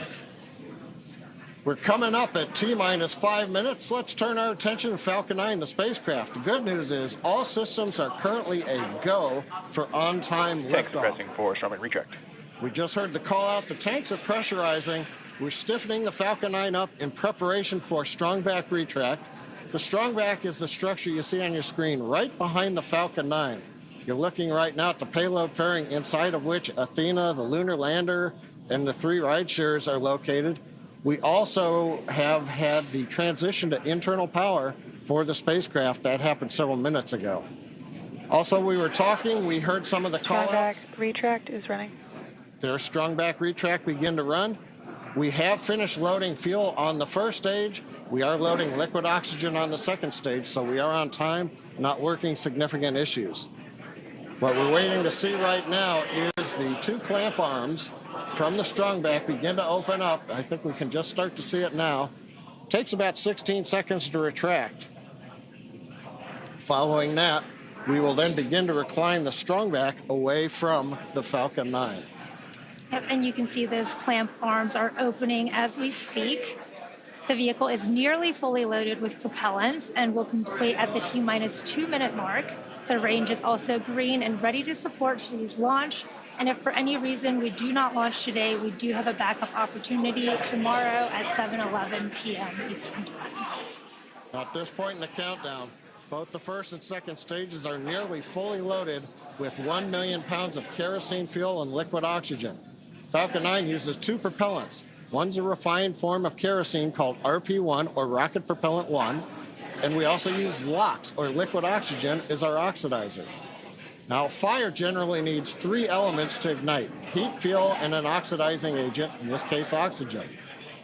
We're coming up at T-minus 5 minutes. Let's turn our attention to Falcon 9, the spacecraft. The good news is all systems are currently a go for on-time liftoff. Pressing for starboard retract. We just heard the call out. The tanks are pressurizing. We're stiffening the Falcon 9 up in preparation for strong back retract. The strong back is the structure you see on your screen right behind the Falcon 9. You're looking right now at the payload fairing, inside of which Athena, the lunar lander, and the 3 rideshares are located. We also have had the transition to internal power for the spacecraft. That happened several minutes ago. Also, we heard some of the call-outs. Strong back retract is running. Their strong back retract begin to run. We have finished loading fuel on the first stage. We are loading liquid oxygen on the second stage, so we are on time, not working significant issues. What we're waiting to see right now is the 2 clamp arms from the strong back begin to open up. I think we can just start to see it now. It takes about 16 seconds to retract. Following that, we will then begin to recline the strong back away from the Falcon 9. Yep, and you can see those clamp arms are opening as we speak. The vehicle is nearly fully loaded with propellants and will complete at the T-minus 2 minute mark. The range is also green and ready to support today's launch. And if for any reason we do not launch today, we do have a backup opportunity tomorrow at 7:11 p.m. Eastern Time. At this point in the countdown, both the first and second stages are nearly fully loaded with 1 million pounds of kerosene fuel and liquid oxygen. Falcon 9 uses 2 propellants. One's a refined form of kerosene called RP1, or Rocket Propellant 1, and we also use LOX, or liquid oxygen, as our oxidizer. Now, fire generally needs 3 elements to ignite: heat, fuel, and an oxidizing agent, in this case oxygen.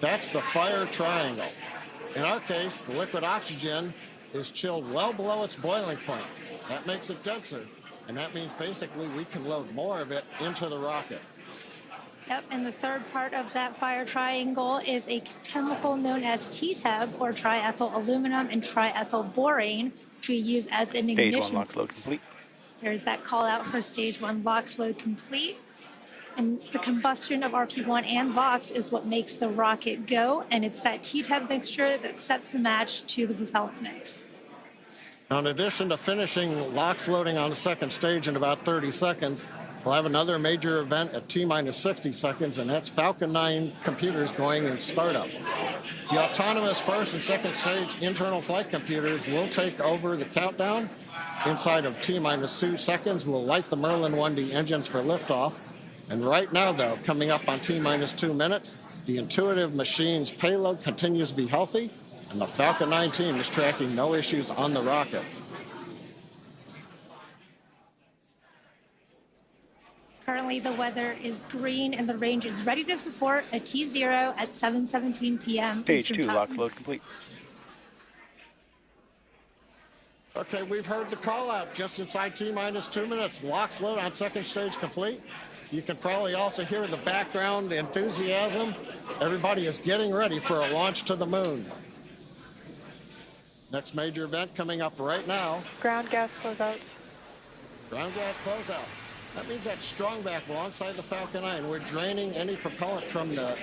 That's the fire triangle. In our case, the liquid oxygen is chilled well below its boiling point. That makes it denser, and that means basically we can load more of it into the rocket. Yep, and the third part of that fire triangle is a chemical known as TTEB, or triethyl aluminum and triethyl borane, which we use as an ignition. Stage 1 LOX load complete. There's that call out for stage 1 LOX load complete. And the combustion of RP1 and LOX is what makes the rocket go, and it's that TTEB mixture that sets the match to the propellant mix. Now, in addition to finishing LOX loading on the second stage in about 30 seconds, we'll have another major event at T-minus 60 seconds, and that's Falcon 9 computers going in startup. The autonomous first and second stage internal flight computers will take over the countdown. Inside of T-minus 2 seconds, we'll light the Merlin 1D engines for liftoff. And right now, though, coming up on T-minus 2 minutes, the Intuitive Machines payload continues to be healthy, and the Falcon 9 team is tracking no issues on the rocket. Currently, the weather is green, and the range is ready to support a T0 at 7:17 p.m. Stage Eastern 2 Time. LOX load complete. Okay, we've heard the call out just inside T-minus 2 minutes. Locks load on second stage complete. You can probably also hear the background enthusiasm. Everybody is getting ready for a launch to the moon. Next major event coming up right now. Ground gas closeout. Ground gas closeout. That means that strong back alongside the Falcon 9. We're draining any propellant from the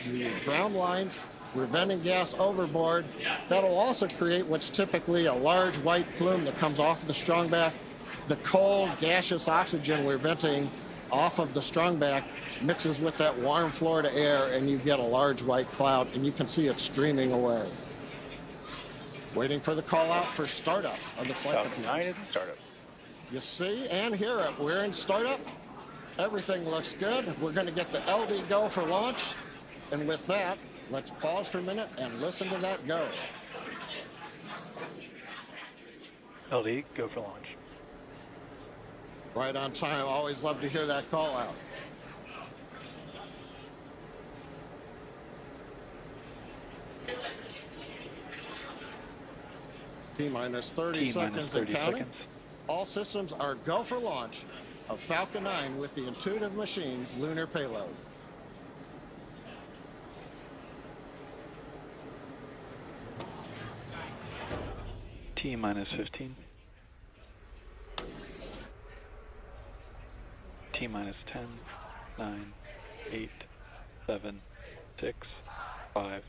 ground lines. We're venting gas overboard. That'll also create what's typically a large white plume that comes off of the strong back. The cold gaseous oxygen we're venting off of the strong back mixes with that warm Florida air, and you get a large white cloud, and you can see it streaming away. Waiting for the call out for startup of the flight. Falcon 9 is in startup. You see and hear it. We're in startup. Everything looks good. We're going to get the LD go for launch. And with that, let's pause for a minute and listen to that go. LD, go for launch. Right on time. Always love to hear that call out. T-minus 30 seconds and counting. All systems are go for launch of Falcon 9 with the Intuitive Machines lunar payload. T-minus 15. T-minus 10, 9, 8, 7, 6, 5,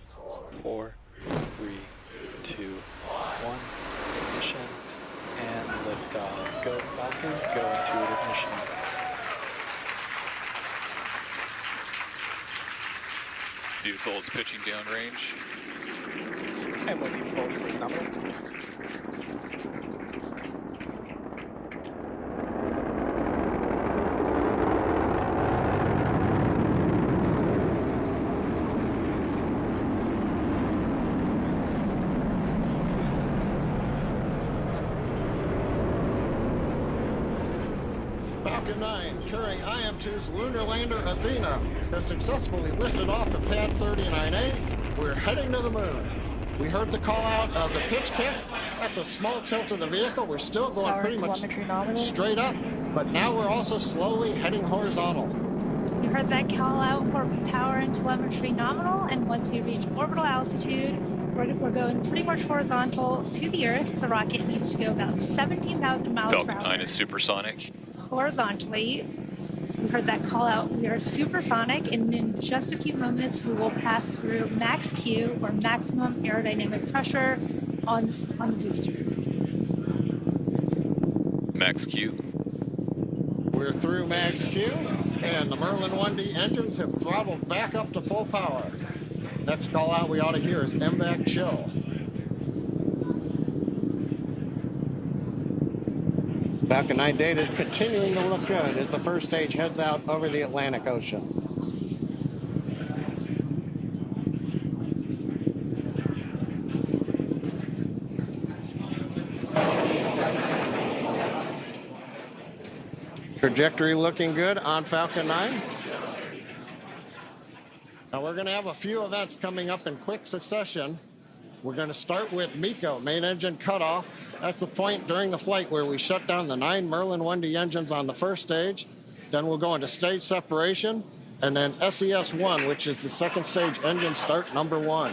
4, 3, 2, 1. Ignition and liftoff. Go Falcon, go Intuitive Machine. Vehicle is pitching downrange. And we'll be full nominal. Falcon 9 carrying IM-2's lunar lander Athena has successfully lifted off at pad 39A. We're heading to the moon. We heard the call out of the pitch kick. That's a small tilt of the vehicle. We're still going pretty much straight up, but now we're also slowly heading horizontal. You heard that call out for power and telemetry nominal, and once we reach orbital altitude, we're going pretty much horizontal to the Earth. The rocket needs to go about 17,000 miles per Falcon hour. 9 is supersonic. Horizontally. We heard that call out. We are supersonic, and in just a few moments, we will pass through max Q, or maximum aerodynamic pressure, on the booster. Max Q. We're through max Q, and the Merlin 1D engines have throttled back up to full power. Next call out we ought to hear is MVAC chill. Falcon 9 data is continuing to look good as the first stage heads out over the Atlantic Ocean. Trajectory looking good on Falcon 9. Now we're going to have a few events coming up in quick succession. We're going to start with MECO, main engine cutoff. That's the point during the flight where we shut down the 9 Merlin 1D engines on the first stage. Then we'll go into stage separation, and then SES-1, which is the second stage engine start number 1.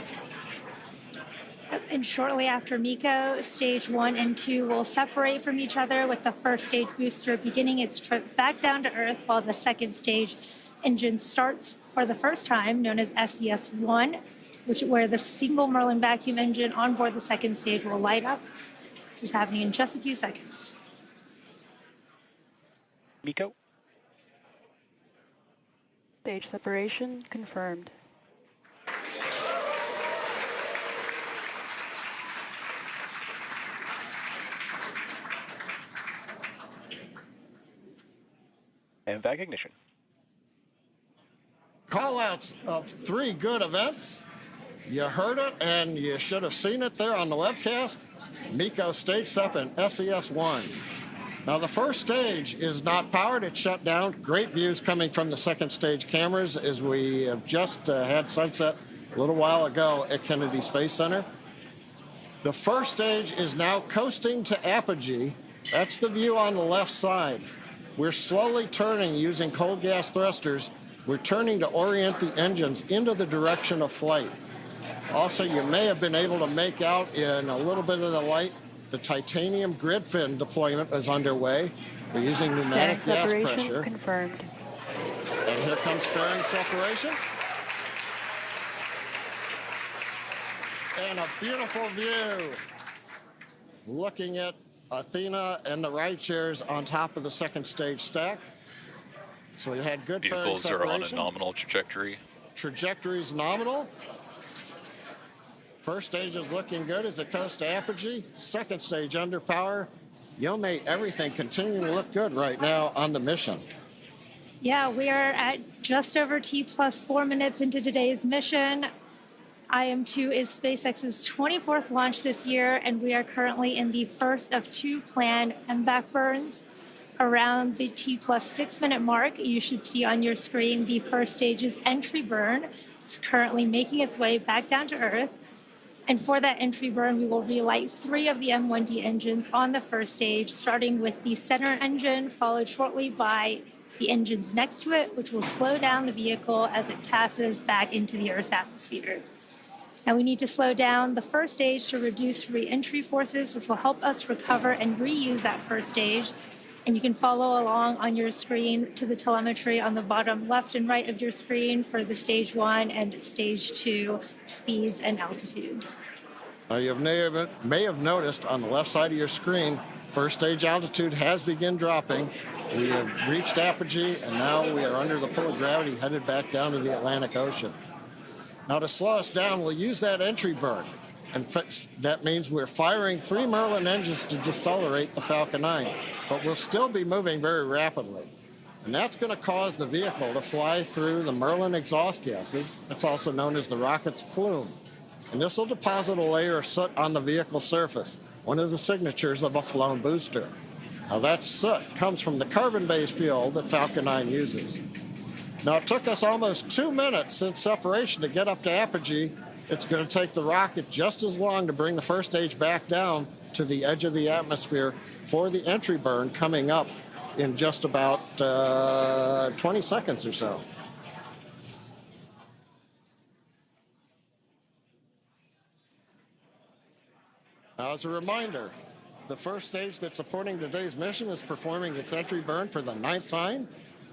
And shortly after MECO, stage 1 and 2 will separate from each other, with the first stage booster beginning its trip back down to Earth, while the second stage engine starts for the first time, known as SES-1, where the single Merlin vacuum engine on board the second stage will light up. This is happening in just a few seconds. MECO. Stage separation confirmed. And vac ignition. Call-outs of 3 good events. You heard it, and you should have seen it there on the webcast. MECO Stage 7, SES-1. Now, the first stage is not powered. It's shut down. Great views coming from the second stage cameras as we have just had sunset a little while ago at Kennedy Space Center. The first stage is now coasting to apogee. That's the view on the left side. We're slowly turning using cold gas thrusters. We're turning to orient the engines into the direction of flight. Also, you may have been able to make out in a little bit of the light, the titanium grid fin deployment is underway. We're using pneumatic gas pressure. Confirmed. And here comes fairing separation. And a beautiful view. Looking at Athena and the ride shares on top of the second stage stack. So we had good fairing Vehicles are on a separation. nominal trajectory. Trajectory's nominal. First stage is looking good as it coasts to apogee. Second stage under power. Yome, everything continuing to look good right now on the mission. Yeah, we are at just over T plus 4 minutes into today's mission. IM-2 is SpaceX's 24th launch this year, and we are currently in the first of 2 planned MVAC burns. Around the T plus 6 minute mark, you should see on your screen the first stage's entry burn. It's currently making its way back down to Earth. And for that entry burn, we will relight 3 of the M1D engines on the first stage, starting with the center engine, followed shortly by the engines next to it, which will slow down the vehicle as it passes back into the Earth's atmosphere. Now we need to slow down the first stage to reduce re-entry forces, which will help us recover and reuse that first stage. And you can follow along on your screen to the telemetry on the bottom left and right of your screen for the stage 1 and stage 2 speeds and altitudes. You may have noticed on the left side of your screen, first stage altitude has begun dropping. We have reached apogee, and now we are under the pull of gravity, headed back down to the Atlantic Ocean. Now, to slow us down, we'll use that entry burn. And that means we're firing 3 Merlin engines to decelerate the Falcon 9, but we'll still be moving very rapidly. And that's going to cause the vehicle to fly through the Merlin exhaust gases. That's also known as the rocket's plume. And this will deposit a layer of soot on the vehicle surface, one of the signatures of a flown booster. Now, that soot comes from the carbon-based fuel that Falcon 9 uses. Now, it took us almost 2 minutes since separation to get up to apogee. It's going to take the rocket just as long to bring the first stage back down to the edge of the atmosphere for the entry burn coming up in just about 20 seconds or so. Now, as a reminder, the first stage that's supporting today's mission is performing its entry burn for the 9th time.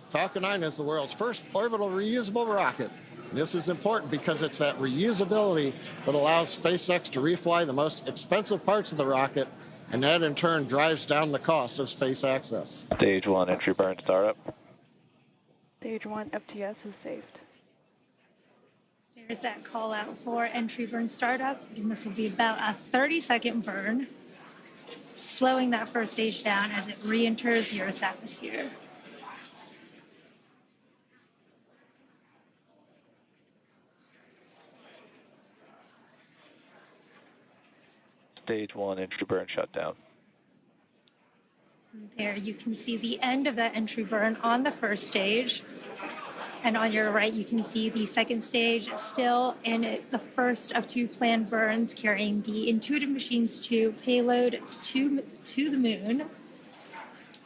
Falcon 9 is the world's first orbital reusable rocket. This is important because it's that reusability that allows SpaceX to refly the most expensive parts of the rocket, and that in turn drives down the cost of space access. Stage 1 entry burn startup. Stage 1 FTS is saved. There's that call out for entry burn startup, and this will be about a 30-second burn, slowing that first stage down as it re-enters the Earth's atmosphere. Stage 1 entry burn shutdown. There you can see the end of that entry burn on the first stage. And on your right, you can see the second stage still in the first of 2 planned burns, carrying the Intuitive Machines 2 payload to the moon.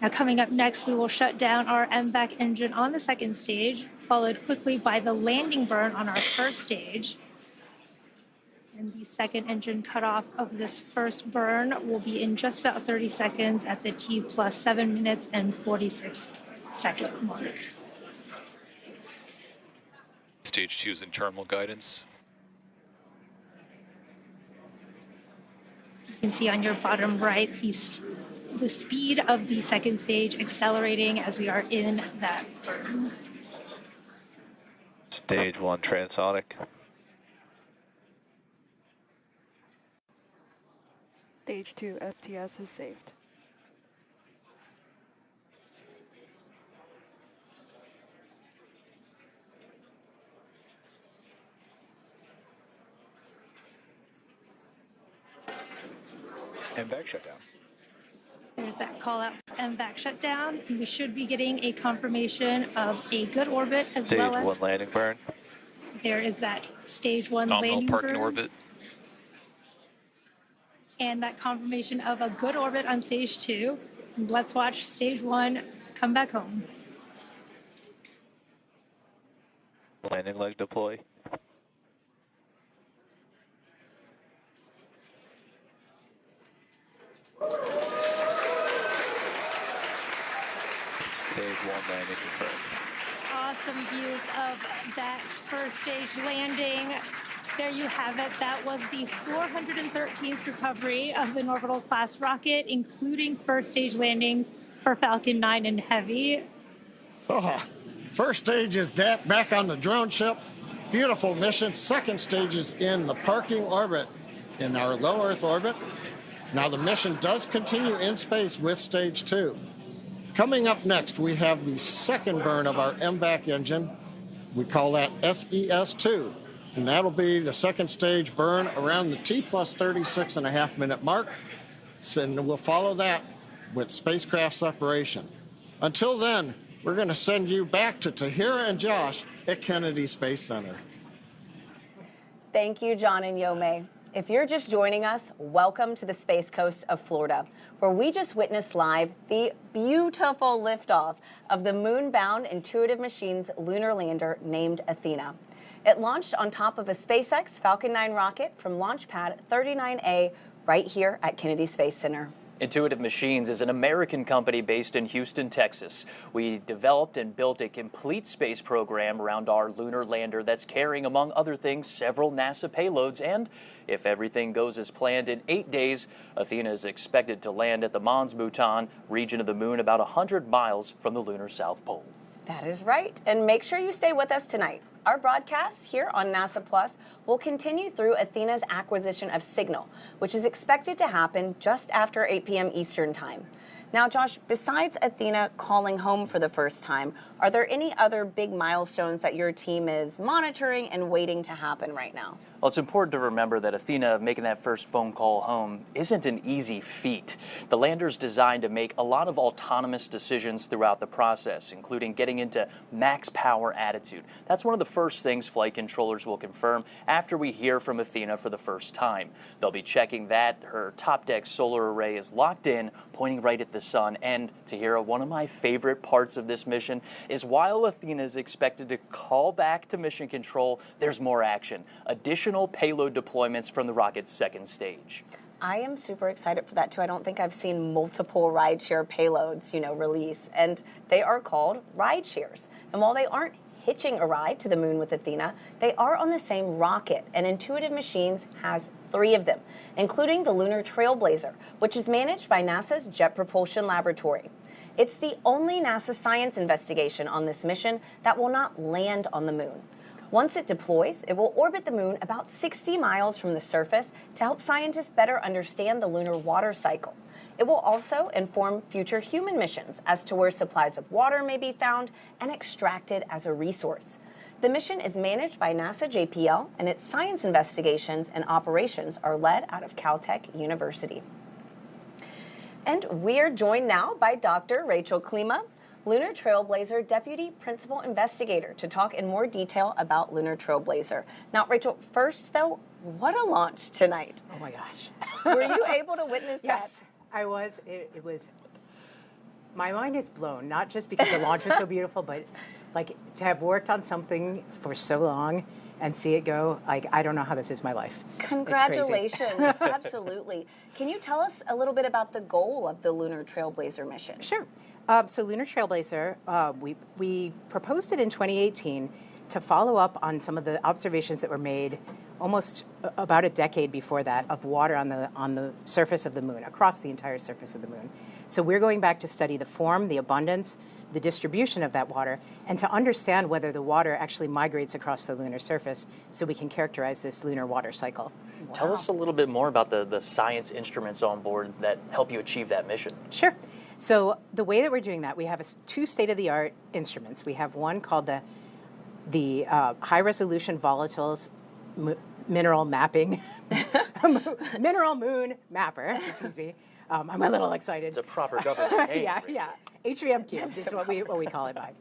Now, coming up next, we will shut down our MVAC engine on the second stage, followed quickly by the landing burn on our first stage. And the second engine cutoff of this first burn will be in just about 30 seconds at the T plus 7 minutes and 46 second mark. Stage 2 is in terminal guidance. You can see on your bottom right the speed of the second stage accelerating as we are in that burn. Stage 1 transonic. Stage 2 STS is saved. MVAC shutdown. There's that call out for MVAC shutdown. We should be getting a confirmation of a good orbit as Stage well as 1 landing burn. there is that stage 1 Nominal landing parking burn. orbit. and that confirmation of a good orbit on stage 2. Let's watch stage 1 come back home. Landing leg deploy. Stage 1 landing confirmed. Awesome views of that first stage landing. There you have it. That was the 413th recovery of an orbital class rocket, including first stage landings for Falcon 9 and Heavy. Oh, first stage is back on the drone ship. Beautiful mission. Second stage is in the parking orbit in our low Earth orbit. Now the mission does continue in space with stage 2. Coming up next, we have the second burn of our MVAC engine. We call that SES-2. And that'll be the second stage burn around the T plus 36.5 minute mark. And we'll follow that with spacecraft separation. Until then, we're going to send you back to Tahira and Josh at Kennedy Space Center. Thank you, John and Yome. If you're just joining us, welcome to the Space Coast of Florida, where we just witnessed live the beautiful liftoff of the moon-bound Intuitive Machines lunar lander named Athena. It launched on top of a SpaceX Falcon 9 rocket from Launch Pad 39A right here at Kennedy Space Center. Intuitive Machines is an American company based in Houston, Texas. We developed and built a complete space program around our lunar lander that's carrying, among other things, several NASA payloads. And if everything goes as planned, in 8 days, Athena is expected to land at the Mons Bhutan region of the moon, about 100 miles from the lunar South Pole. That is right. And make sure you stay with us tonight. Our broadcast here on NASA Plus will continue through Athena's acquisition of signal, which is expected to happen just after 8 p.m. Eastern Time. Now, Josh, besides Athena calling home for the first time, are there any other big milestones that your team is monitoring and waiting to happen right now? Well, it's important to remember that Athena making that first phone call home isn't an easy feat. The lander's designed to make a lot of autonomous decisions throughout the process, including getting into max power attitude. That's one of the first things flight controllers will confirm after we hear from Athena for the first time. They'll be checking that her top deck solar array is locked in, pointing right at the sun. And Tahira, one of my favorite parts of this mission is while Athena is expected to call back to mission control, there's more action. Additional payload deployments from the rocket's second stage. I am super excited for that too. I don't think I've seen multiple rideshare payloads, release, and they are called ride shares. And while they aren't hitching a ride to the moon with Athena, they are on the same rocket, and Intuitive Machines has 3 of them, including the Lunar Trailblazer, which is managed by NASA's Jet Propulsion Laboratory. It's the only NASA science investigation on this mission that will not land on the moon. Once it deploys, it will orbit the moon about 60 miles from the surface to help scientists better understand the lunar water cycle. It will also inform future human missions as to where supplies of water may be found and extracted as a resource. The mission is managed by NASA JPL, and its science investigations and operations are led out of Caltech University. And we are joined now by Dr. Rachel Klima, Lunar Trailblazer Deputy Principal Investigator, to talk in more detail about Lunar Trailblazer. Now, Rachel, first though, what a launch tonight. Oh my gosh. Were you able to witness that? Yes, I was. It was, my mind is blown, not just because the launch was so beautiful, but like to have worked on something for so long and see it go, like, I don't know how this is my life. Congratulations. Absolutely. Can you tell us a little bit about the goal of the Lunar Trailblazer mission? Sure. So Lunar Trailblazer, we proposed it in 2018 to follow up on some of the observations that were made almost about a decade before that of water on the surface of the moon, across the entire surface of the moon. So we're going back to study the form, the abundance, the distribution of that water, and to understand whether the water actually migrates across the lunar surface so we can characterize this lunar water cycle. Wow. Tell us a little bit more about the science instruments on board that help you achieve that mission. Sure. So the way that we're doing that, we have 2 state-of-the-art instruments. We have one called the high-resolution volatiles mineral mapping, mineral moon mapper, excuse me. I'm a little excited. It's a proper government name. Yeah. HVMQ is what we call it by.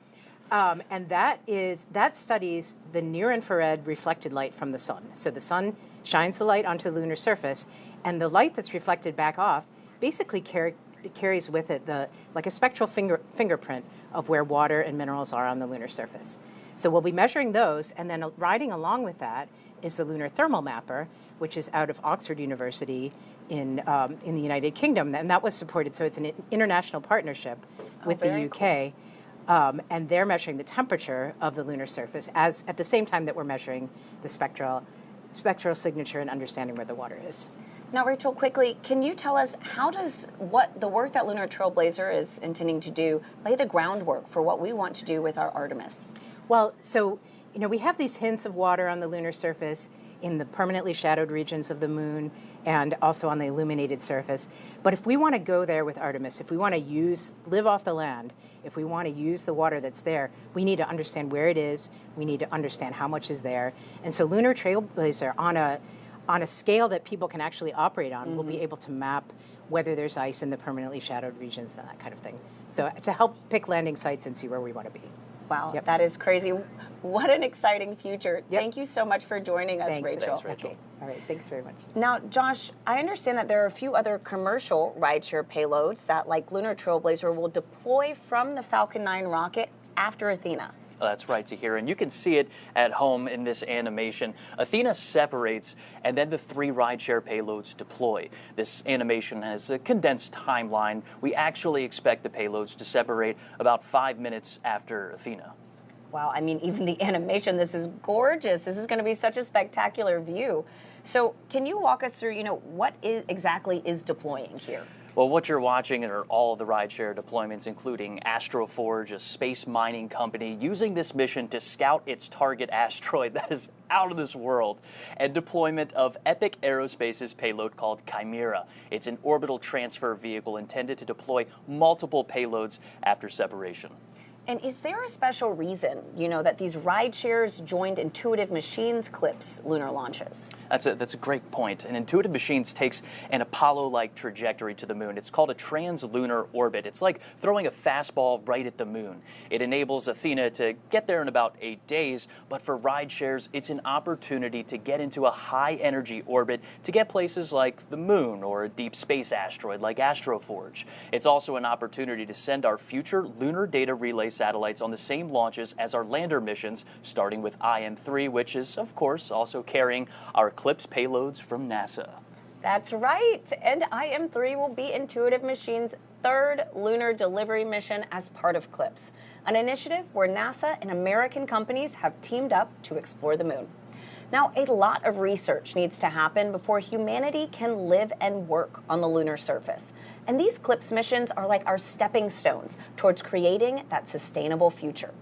And that studies the near-infrared reflected light from the sun. So the sun shines the light onto the lunar surface, and the light that's reflected back off basically carries with it like a spectral fingerprint of where water and minerals are on the lunar surface. So we'll be measuring those, and then riding along with that is the Lunar Thermal Mapper, which is out of Oxford University in the United Kingdom, and that was supported. So it's an international partnership with the UK. Cool. And they're measuring the temperature of the lunar surface at the same time that we're measuring the spectral signature and understanding where the water is. Now, Rachel, quickly, can you tell us how does the work that Lunar Trailblazer is intending to do lay the groundwork for what we want to do with our Artemis? Well, so, we have these hints of water on the lunar surface in the permanently shadowed regions of the moon and also on the illuminated surface. But if we want to go there with Artemis, if we want to live off the land, if we want to use the water that's there, we need to understand where it is. We need to understand how much is there. And so Lunar Trailblazer, on a scale that people can actually operate on, will be able to map whether there's ice in the permanently shadowed regions and that kind of thing. So to help pick landing sites and see where we want to be. Wow, that is crazy. What an exciting future. Thank you so much for joining us, Thanks, Rachel. Okay. All right, thanks very much. Now, Josh, I understand that there are a few other commercial rideshare payloads that, like Lunar Trailblazer, will deploy from the Falcon 9 rocket after Athena. Oh, that's right, Tahira, and you can see it at home in this animation. Athena separates, and then the 3 rideshare payloads deploy. This animation has a condensed timeline. We actually expect the payloads to separate about 5 minutes after Athena. Wow, I mean, even the animation, this is gorgeous. This is going to be such a spectacular view. So can you walk us through, what exactly is deploying here? Well, what you're watching are all of the rideshare deployments, including Astroforge, a space mining company, using this mission to scout its target asteroid that is out of this world, and deployment of Epic Aerospace's payload called Chimera. It's an orbital transfer vehicle intended to deploy multiple payloads after separation. And is there a special reason, that these ride shares joined Intuitive Machines CLIPS lunar launches? That's a great point. And Intuitive Machines takes an Apollo-like trajectory to the moon. It's called a translunar orbit. It's like throwing a fastball right at the moon. It enables Athena to get there in about 8 days, but for ride shares, it's an opportunity to get into a high-energy orbit to get places like the moon or a deep space asteroid like Astroforge. It's also an opportunity to send our future lunar data relay satellites on the same launches as our lander missions, starting with IM-3, which is, of course, also carrying our CLIPS payloads from NASA. That's right. And IM-3 will be Intuitive Machines' 3rd lunar delivery mission as part of CLIPS, an initiative where NASA and American companies have teamed up to explore the moon. Now, a lot of research needs to happen before humanity can live and work on the lunar surface. And these CLIPS missions are like our stepping stones towards creating that sustainable future.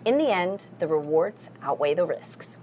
In the end, the rewards outweigh the risks.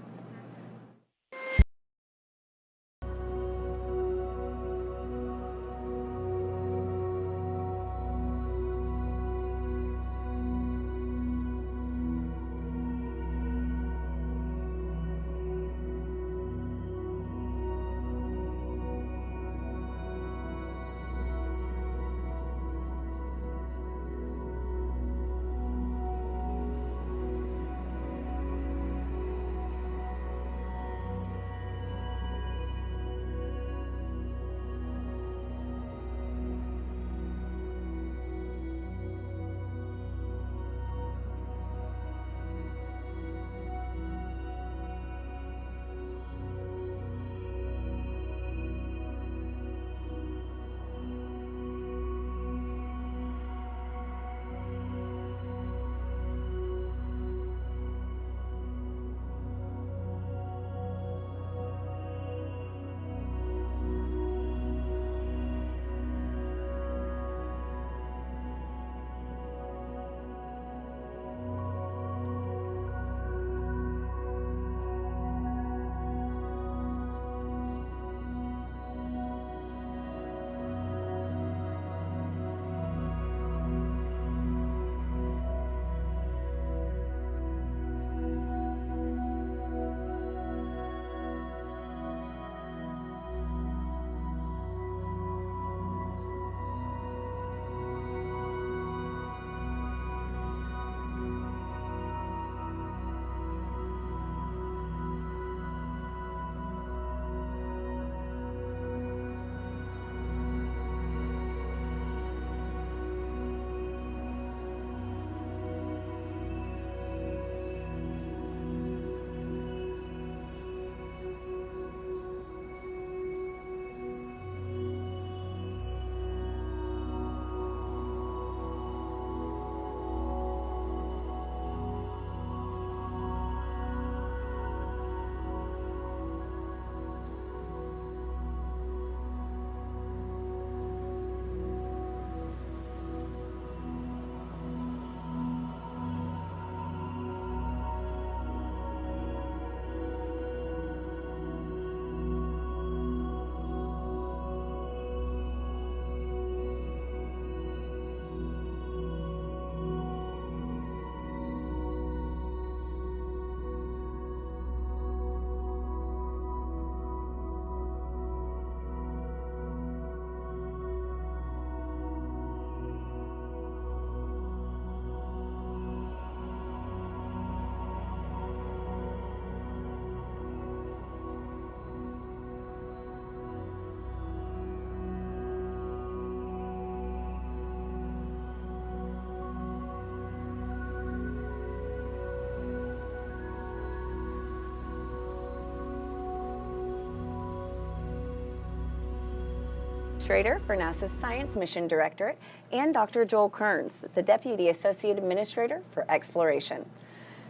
Administrator for NASA's Science Mission Directorate, and Dr. Joel Kearns, the Deputy Associate Administrator for Exploration.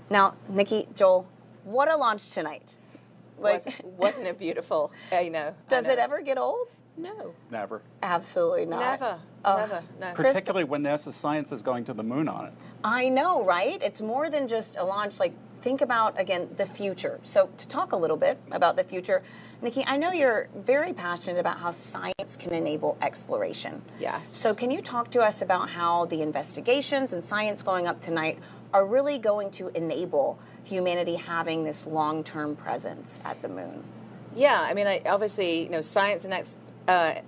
Now, Nikki, Joel, what a launch tonight. Wasn't it beautiful? I know. Does it ever get old? No. Never. Absolutely not. Never. Oh. Never. No. Particularly when NASA science is going to the moon on it. I know, right? It's more than just a launch. Like, think about, again, the future. So to talk a little bit about the future, Nikki, I know you're very passionate about how science can enable exploration. Yes. So can you talk to us about how the investigations and science going up tonight are really going to enable humanity having this long-term presence at the moon? Yeah, I mean, obviously, science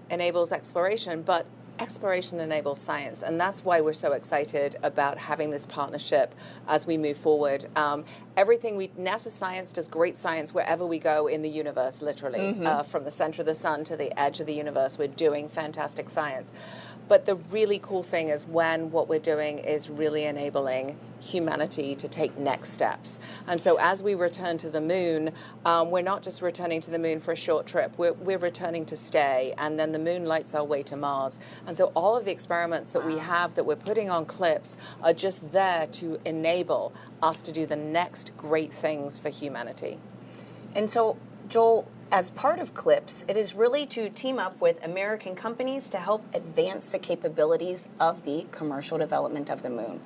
enables exploration, but exploration enables science, and that's why we're so excited about having this partnership as we move forward. NASA science does great science wherever we go in the universe, literally. From the center of the sun to the edge of the universe, we're doing fantastic science. But the really cool thing is when what we're doing is really enabling humanity to take next steps. And so as we return to the moon, we're not just returning to the moon for a short trip, we're returning to stay, and then the moon lights our way to Mars. And so all of the experiments that we have that we're putting on clips are just there to enable us to do the next great things for humanity. And so, Joel, as part of CLIPS, it is really to team up with American companies to help advance the capabilities of the commercial development of the moon.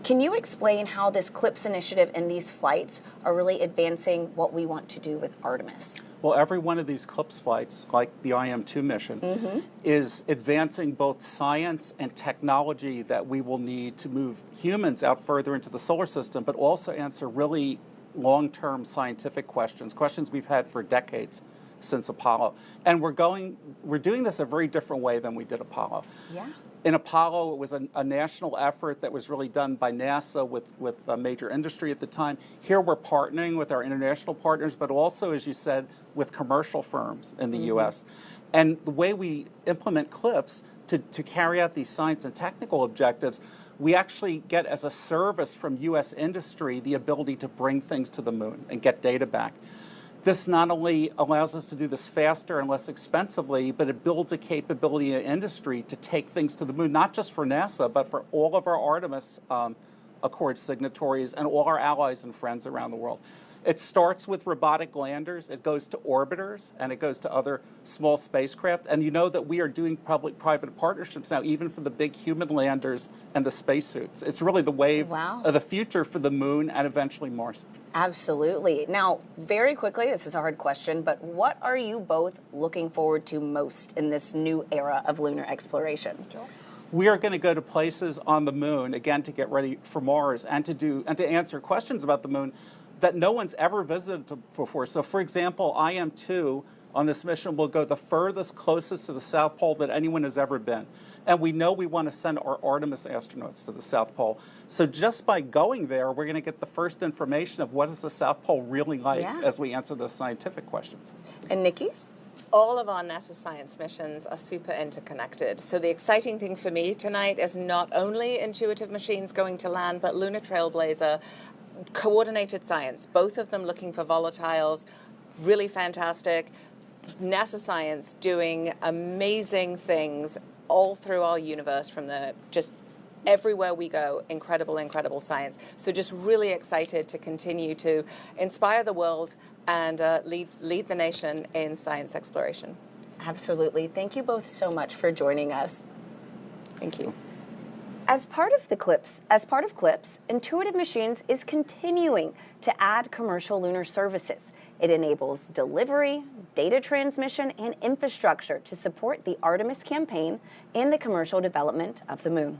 Can you explain how this CLIPS initiative and these flights are really advancing what we want to do with Artemis? Well, every one of these CLIPS flights, like the IM-2 mission, is advancing both science and technology that we will need to move humans out further into the solar system, but also answer really long-term scientific questions we've had for decades since Apollo. And we're doing this a very different way than we did Apollo. Yeah. In Apollo, it was a national effort that was really done by NASA with major industry at the time. Here we're partnering with our international partners, but also, as you said, with commercial firms in the U.S. And the way we implement CLIPS to carry out these science and technical objectives, we actually get as a service from U.S. industry the ability to bring things to the moon and get data back. This not only allows us to do this faster and less expensively, but it builds a capability in industry to take things to the moon, not just for NASA, but for all of our Artemis Accord signatories and all our allies and friends around the world. It starts with robotic landers, it goes to orbiters, and it goes to other small spacecraft. And you know that we are doing public-private partnerships now, even for the big human landers and the spacesuits. It's really the wave of the future for the moon and eventually Mars. Absolutely. Now, very quickly, this is a hard question, but what are you both looking forward to most in this new era of lunar exploration? Joel? We are going to go to places on the moon, again, to get ready for Mars and to answer questions about the moon that no one's ever visited before. So, for example, IM-2 on this mission will go the furthest, closest to the South Pole that anyone has ever been. And we know we want to send our Artemis astronauts to the South Pole. So just by going there, we're going to get the first information of what is the South Pole really like as we answer those scientific questions. And Nikki? All of our NASA science missions are super interconnected. So the exciting thing for me tonight is not only Intuitive Machines going to land, but Lunar Trailblazer, coordinated science, both of them looking for volatiles, really fantastic. NASA science doing amazing things all through our universe, from the just everywhere we go, incredible science. So just really excited to continue to inspire the world and lead the nation in science exploration. Absolutely. Thank you both so much for joining us. Thank you. As part of CLIPS, Intuitive Machines is continuing to add commercial lunar services. It enables delivery, data transmission, and infrastructure to support the Artemis campaign and the commercial development of the moon.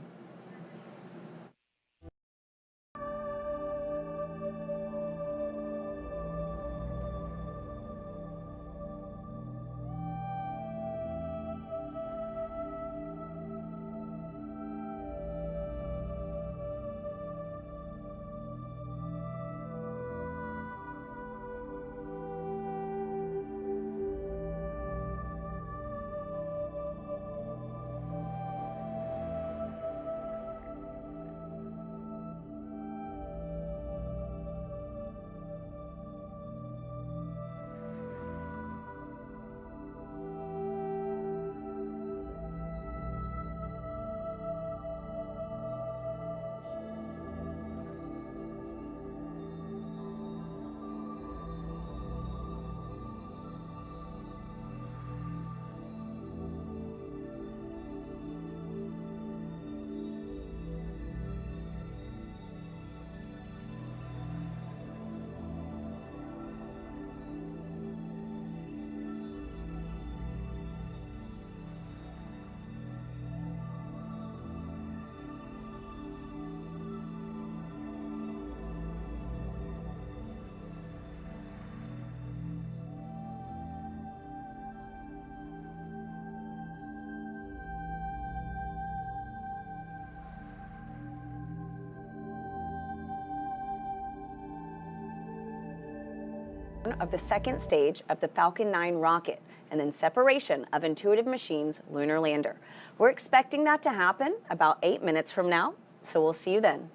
of the second stage of the Falcon 9 rocket and then separation of Intuitive Machines' lunar lander. We're expecting that to happen about 8 minutes from now, so we'll see you then.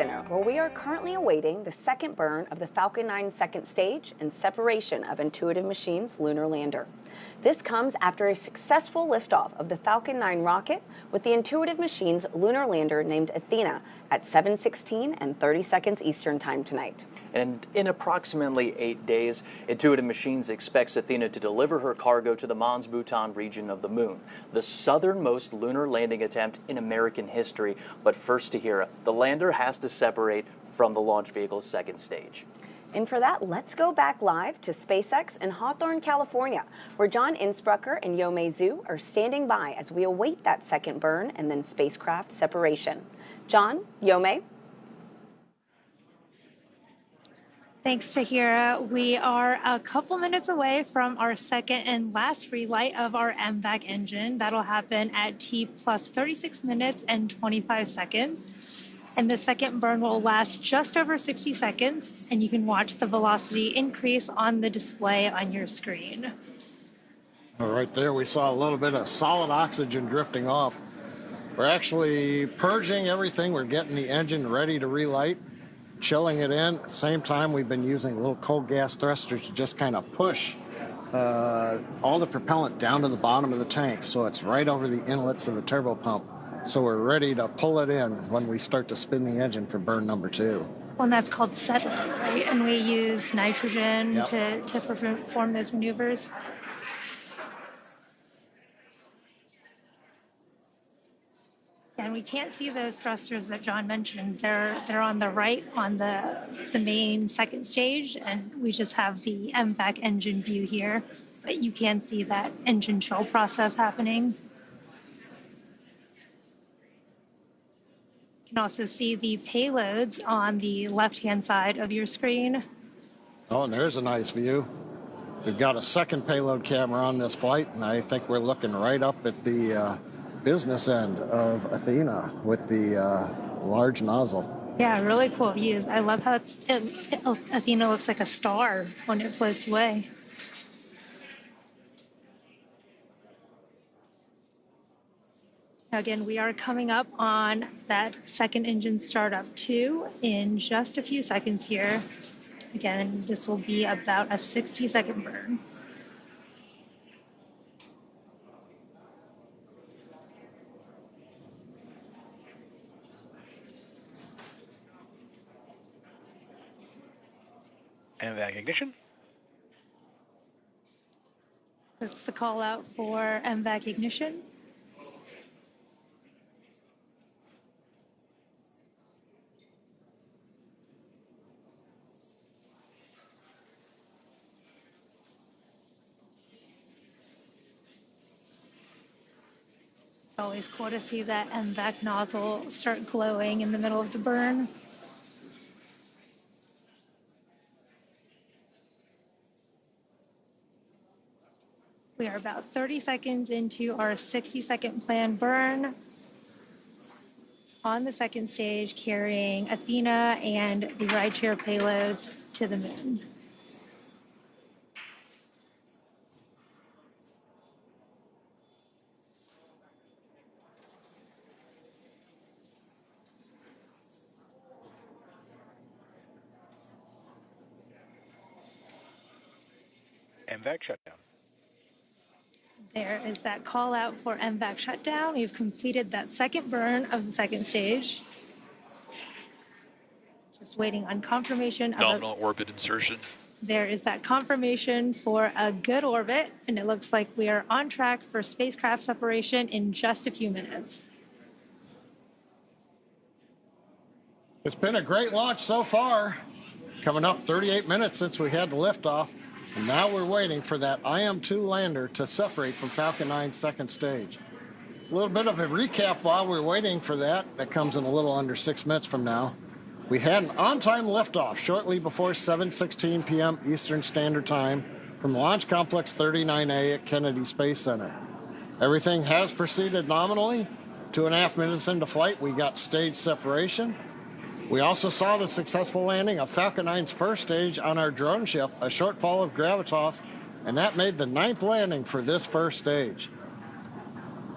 Center, where we are currently awaiting the second burn of the Falcon 9 second stage and separation of Intuitive Machines' lunar lander. This comes after a successful liftoff of the Falcon 9 rocket with the Intuitive Machines lunar lander named Athena at 7:16 and 30 seconds Eastern Time tonight. And in approximately 8 days, Intuitive Machines expects Athena to deliver her cargo to the Mons Bhutan region of the moon, the southernmost lunar landing attempt in American history. But first, Tahira, the lander has to separate from the launch vehicle's second stage. And for that, let's go back live to SpaceX in Hawthorne, California, where John Innsbrucker and Yomei Zhu are standing by as we await that second burn and then spacecraft separation. John, Yomei? Thanks, Tahira. We are a couple minutes away from our second and last relight of our MVAC engine. That'll happen at T plus 36 minutes and 25 seconds. And the second burn will last just over 60 seconds, and you can watch the velocity increase on the display on your screen. Right there, we saw a little bit of solid oxygen drifting off. We're actually purging everything. We're getting the engine ready to relight, chilling it in. At the same time, we've been using little cold gas thrusters to just kind of push all the propellant down to the bottom of the tank, so it's right over the inlets of the turbo pump. So we're ready to pull it in when we start to spin the engine for burn number 2. Well, and that's called settling, right? And we use nitrogen Yep. to perform those maneuvers. And we can't see those thrusters that John mentioned. They're on the right on the main second stage, and we just have the MVAC engine view here. But you can see that engine chill process happening. You can also see the payloads on the left-hand side of your screen. Oh, and there's a nice view. We've got a second payload camera on this flight, and I think we're looking right up at the business end of Athena with the large nozzle. Yeah, really cool views. I love how Athena looks like a star when it floats away. Again, we are coming up on that second engine startup 2 in just a few seconds here. Again, this will be about a 60-second burn. MVAC ignition. That's the call out for MVAC ignition. It's always cool to see that MVAC nozzle start glowing in the middle of the burn. We are about 30 seconds into our 60-second planned burn on the second stage, carrying Athena and the rideshare payloads to the moon. MVAC shutdown. There is that call out for MVAC shutdown. We've completed that second burn of the second stage. Just waiting on confirmation. Nominal orbit insertion. There is that confirmation for a good orbit, and it looks like we are on track for spacecraft separation in just a few minutes. It's been a great launch so far. Coming up 38 minutes since we had the liftoff. And now we're waiting for that IM-2 lander to separate from Falcon 9's second stage. A little bit of a recap while we're waiting for that. That comes in a little under 6 minutes from now. We had an on-time liftoff shortly before 7:16 p.m. Eastern Standard Time from Launch Complex 39A at Kennedy Space Center. Everything has proceeded nominally. 2.5 minutes into flight, we got stage separation. We also saw the successful landing of Falcon 9's first stage on our drone ship, a short fall of gravitas, and that made the 9th landing for this first stage.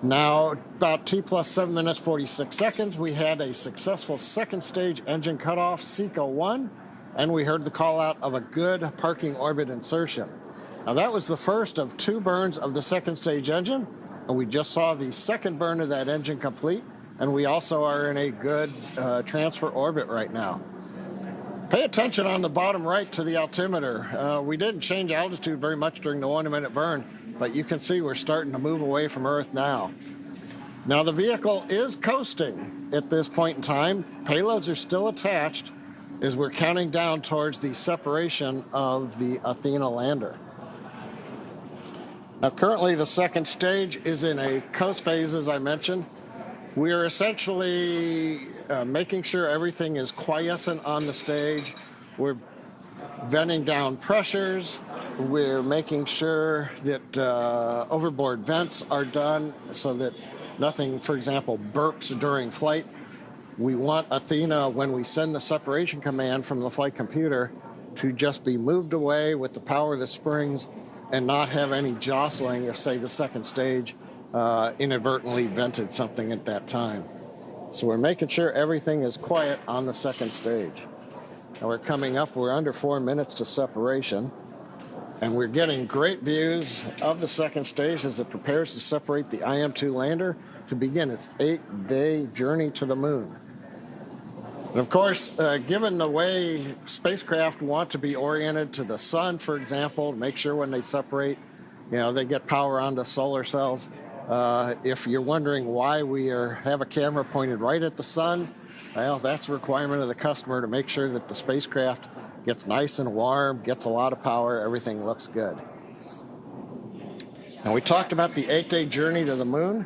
Now, about T plus 7 minutes, 46 seconds, we had a successful second stage engine cutoff, SECA 1, and we heard the call out of a good parking orbit insertion. Now, that was the first of 2 burns of the second stage engine, and we just saw the second burn of that engine complete, and we also are in a good transfer orbit right now. Pay attention on the bottom right to the altimeter. We didn't change altitude very much during the 1-minute burn, but you can see we're starting to move away from Earth now. Now, the vehicle is coasting at this point in time. Payloads are still attached as we're counting down towards the separation of the Athena lander. Now, currently, the second stage is in a coast phase, as I mentioned. We are essentially making sure everything is quiescent on the stage. We're venting down pressures. We're making sure that overboard vents are done so that nothing, for example, burps during flight. We want Athena, when we send the separation command from the flight computer, to just be moved away with the power of the springs and not have any jostling if, say, the second stage inadvertently vented something at that time. So we're making sure everything is quiet on the second stage. Now we're coming up, we're under 4 minutes to separation, and we're getting great views of the second stage as it prepares to separate the IM-2 lander to begin its 8-day journey to the moon. And of course, given the way spacecraft want to be oriented to the sun, for example, to make sure when they separate, they get power onto solar cells. If you're wondering why we have a camera pointed right at the sun, well, that's a requirement of the customer to make sure that the spacecraft gets nice and warm, gets a lot of power, everything looks good. Now, we talked about the 8-day journey to the moon.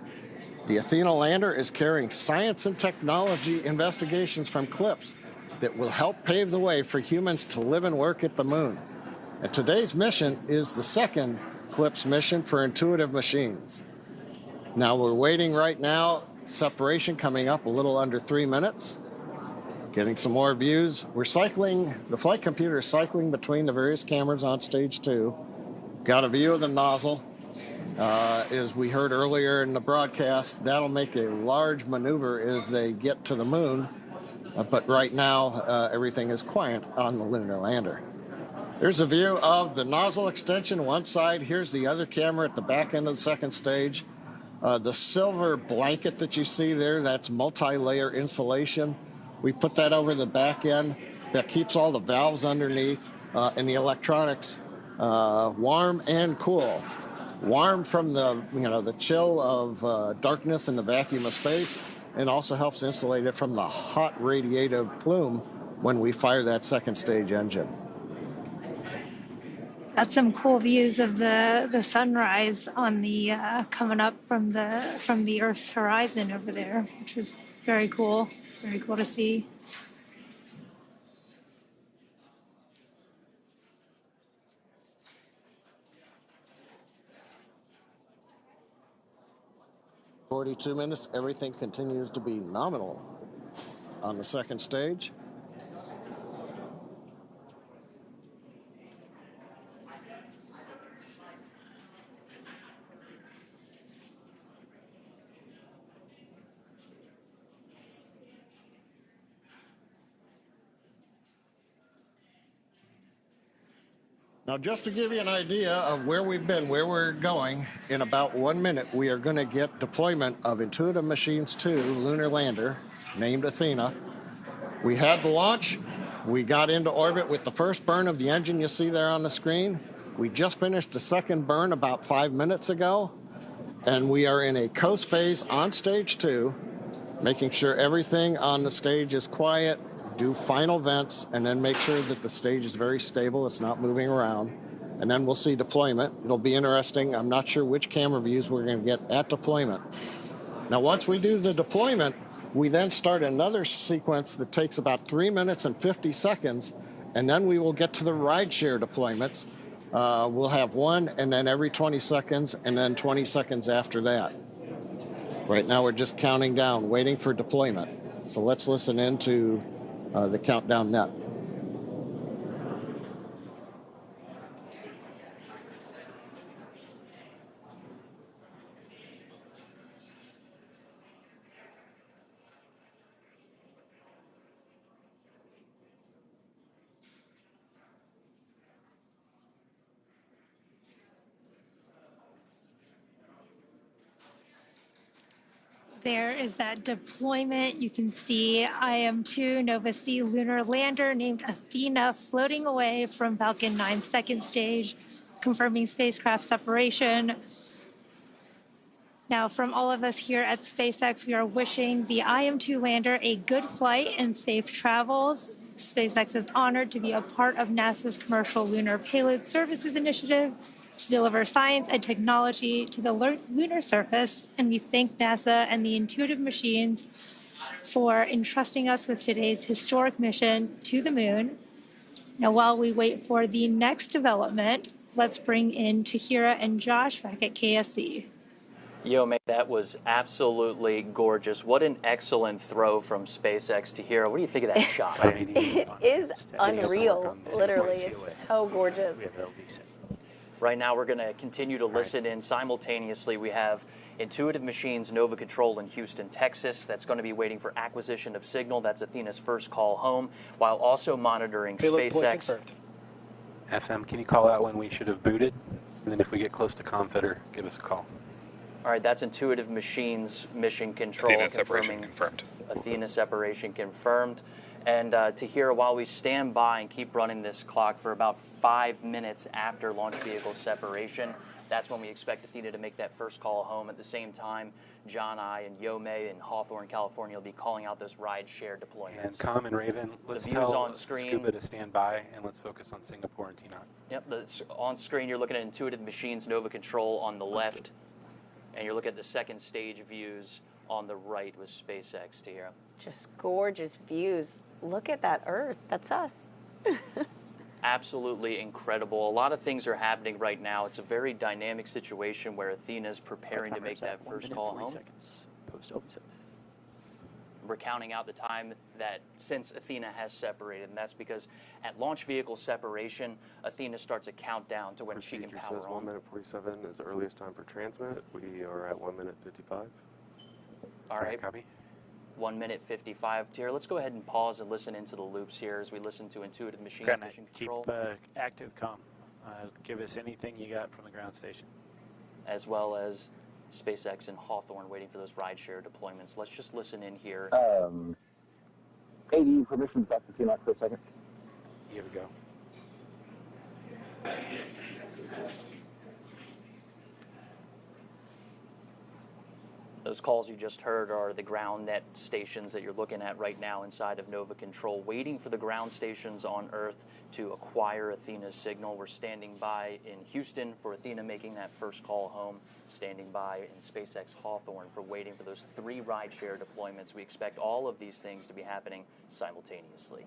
The Athena lander is carrying science and technology investigations from CLIPS that will help pave the way for humans to live and work at the moon. And today's mission is the second CLIPS mission for Intuitive Machines. Now, we're waiting right now, separation coming up a little under 3 minutes. Getting some more views. We're cycling, the flight computer is cycling between the various cameras on stage 2. Got a view of the nozzle. As we heard earlier in the broadcast, that'll make a large maneuver as they get to the moon. But right now, everything is quiet on the lunar lander. There's a view of the nozzle extension one side. Here's the other camera at the back end of the second stage. The silver blanket that you see there, that's multi-layer insulation. We put that over the back end. That keeps all the valves underneath and the electronics warm and cool. Warm from the chill of darkness and the vacuum of space, and also helps insulate it from the hot radiative plume when we fire that second stage engine. That's some cool views of the sunrise on the coming up from the Earth's horizon over there, which is very cool. Very cool to see. "42 minutes, everything continues to be nominal on the second stage. Now, just to give you an idea of where we've been, where we're going, in about 1 minute, we are going to get deployment of Intuitive Machines 2 lunar lander, named Athena. We had the launch. We got into orbit with the first burn of the engine you see there on the screen. We just finished the second burn about 5 minutes ago, and we are in a coast phase on stage 2, making sure everything on the stage is quiet, do final vents, and then make sure that the stage is very stable, it's not moving around. And then we'll see deployment. It'll be interesting. I'm not sure which camera views we're going to get at deployment. Now, once we do the deployment, we then start another sequence that takes about 3 minutes and 50 seconds, and then we will get to the rideshare deployments. We'll have one, and then every 20 seconds, and then 20 seconds after that. Right now, we're just counting down, waiting for deployment. So let's listen into the countdown net. there is that deployment. You can see IM-2 Nova C lunar lander named Athena floating away from Falcon 9's second stage, confirming spacecraft separation. Now, from all of us here at SpaceX, we are wishing the IM-2 lander a good flight and safe travels. SpaceX is honored to be a part of NASA's Commercial Lunar Payload Services Initiative to deliver science and technology to the lunar surface, and we thank NASA and the Intuitive Machines for entrusting us with today's historic mission to the moon. Now, while we wait for the next development, let's bring in Tahira and Josh back at KSC. Yo, mate, that was absolutely gorgeous. What an excellent throw from SpaceX to Tahira. What do you think of that shot? It is unreal, literally. It's so gorgeous. Right now, we're going to continue to listen in simultaneously. We have Intuitive Machines Nova Control in Houston, Texas. That's going to be waiting for acquisition of signal. That's Athena's first call home, while also monitoring SpaceX. FM, can you call out when we should have booted? And then if we get close to Confeder, give us a call. All right, that's Intuitive Machines Mission Control Athena confirming separation confirmed. Athena separation confirmed. And Tahira, while we stand by and keep running this clock for about 5 minutes after launch vehicle separation, that's when we expect Athena to make that first call home. At the same time, John, I, and Yomei in Hawthorne, California will be calling out those ride-share deployments. And Com and Raven, let's tell on screen. Scuba to stand by, and let's focus on Singapore and T-Naught. Yep, on screen you're looking at Intuitive Machines Nova Control on the left, and you're looking at the second stage views on the right with SpaceX, Tahira. Just gorgeous views. Look at that Earth. That's us. Absolutely incredible. A lot of things are happening right now. It's a very dynamic situation where Athena's preparing to make that first call home. We're counting out the time that since Athena has separated, and that's because at launch vehicle separation, Athena starts a countdown to when she can power says on. 1 minute 47 is the earliest time for transmit. We are at 1 minute 55. All right. Copy. 1 minute 55. Tahira, let's go ahead and pause and listen into the loops here as we listen to Intuitive Machines Mission Control. Keep active comm. Give us anything you got from the ground station. As well as SpaceX and Hawthorne waiting for those rideshare deployments. Let's just listen in here. AD permission back to T-Max for a second. Here we go. Those calls you just heard are the ground net stations that you're looking at right now inside of Nova Control, waiting for the ground stations on Earth to acquire Athena's signal. We're standing by in Houston for Athena making that first call home, standing by in SpaceX Hawthorne for waiting for those 3 rideshare deployments. We expect all of these things to be happening simultaneously.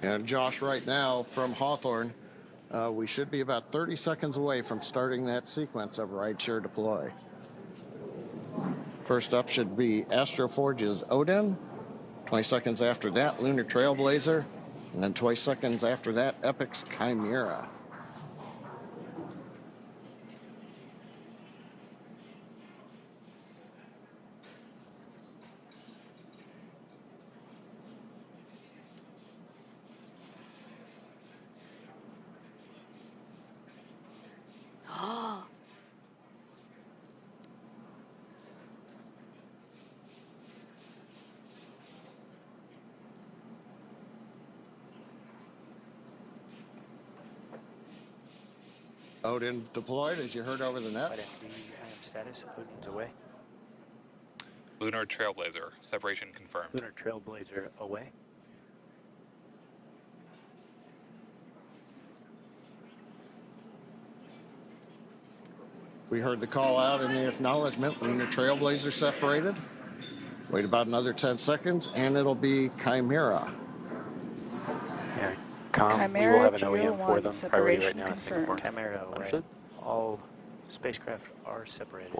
And Josh, right now from Hawthorne, we should be about 30 seconds away from starting that sequence of rideshare deploy. First up should be Astroforge's Odin. 20 seconds after that, Lunar Trailblazer. And then 20 seconds after that, Epic's Chimera. Odin deployed, as you heard over the net. Status, Odin's away. Lunar Trailblazer, separation confirmed. Lunar Trailblazer away. We heard the call out in the acknowledgement. Lunar Trailblazer separated. Wait about another 10 seconds, and it'll be Chimera. Yeah, Com, we will have an OEM for them. Priority right now is Singapore. Chimera away. Understood? All spacecraft are separated.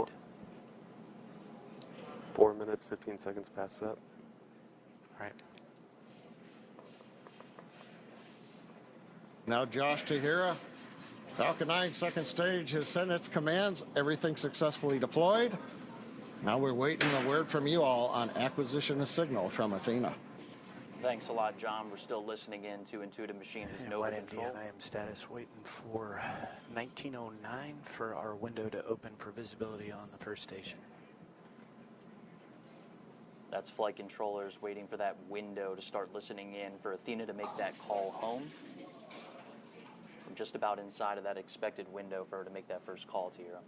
4 minutes 15 seconds past that. All right. Now Josh Tahira. Falcon 9 second stage has sent its commands. Everything successfully deployed. Now we're waiting a word from you all on acquisition of signal from Athena. Thanks a lot, John. We're still listening in to Intuitive Machines' Nova Control. IM status, waiting for 1909 for our window to open for visibility on the first station. That's flight controllers waiting for that window to start listening in for Athena to make that call home. We're just about inside of that expected window for her to make that first call to Hero.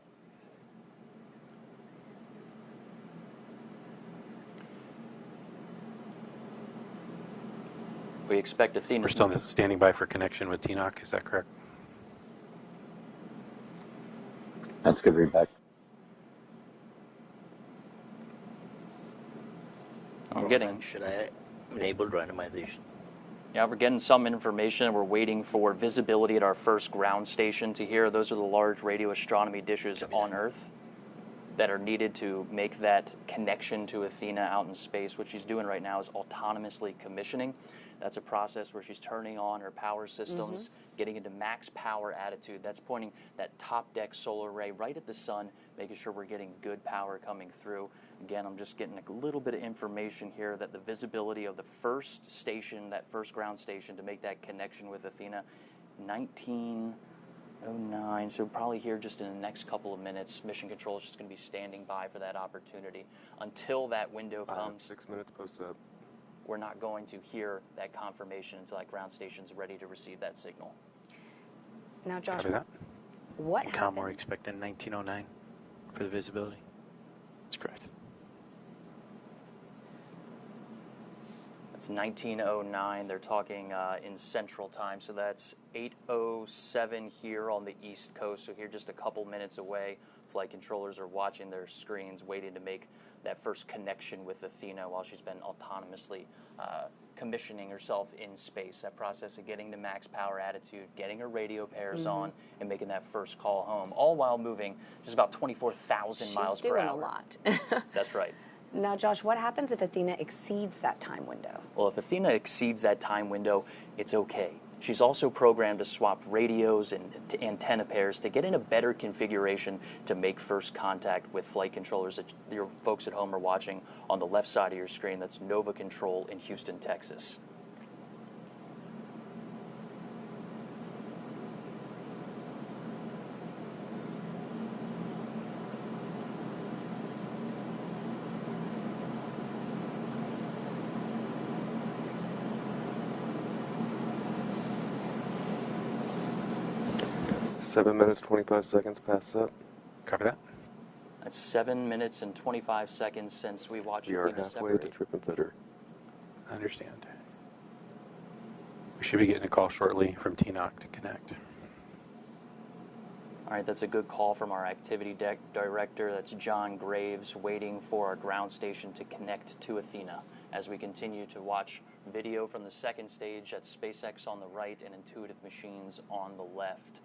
We expect Athena. We're still standing by for connection with TNOC, is that correct? That's good feedback. I'm getting. Should I enable randomization? Yeah, we're getting some information. We're waiting for visibility at our first ground station to hear. Those are the large radio astronomy dishes on Earth that are needed to make that connection to Athena out in space. What she's doing right now is autonomously commissioning. That's a process where she's turning on her power systems, getting into max power attitude. That's pointing that top deck solar array right at the sun, making sure we're getting good power coming through. Again, I'm just getting a little bit of information here that the visibility of the first station, that first ground station, to make that connection with Athena, 1909. So probably here just in the next couple of minutes, Mission Control is just going to be standing by for that opportunity. Until that window comes, 6 minutes post-up. We're not going to hear that confirmation until that ground station's ready to receive that signal. Now, Josh, what happened? We're expecting 1909 for the visibility. That's correct. It's 1909. They're talking in Central Time, so that's 8:07 here on the East Coast. So here, just a couple minutes away, flight controllers are watching their screens, waiting to make that first connection with Athena while she's been autonomously commissioning herself in space. That process of getting to max power attitude, getting her radio pairs on, and making that first call home, all while moving just about 24,000 miles per hour. She's doing a lot. That's right. Now, Josh, what happens if Athena exceeds that time window? Well, if Athena exceeds that time window, it's okay. She's also programmed to swap radios and antenna pairs to get in a better configuration to make first contact with flight controllers that your folks at home are watching on the left side of your screen. That's Nova Control in Houston, Texas. Seven minutes, 25 seconds past up. Copy that. That's 7 minutes and 25 seconds since we watched We are Athena halfway separate. to trip and fitter. I understand. We should be getting a call shortly from TNOC to connect. All right, that's a good call from our activity director. That's John Graves, waiting for our ground station to connect to Athena as we continue to watch video from the second stage. That's SpaceX on the right and Intuitive Machines on the left.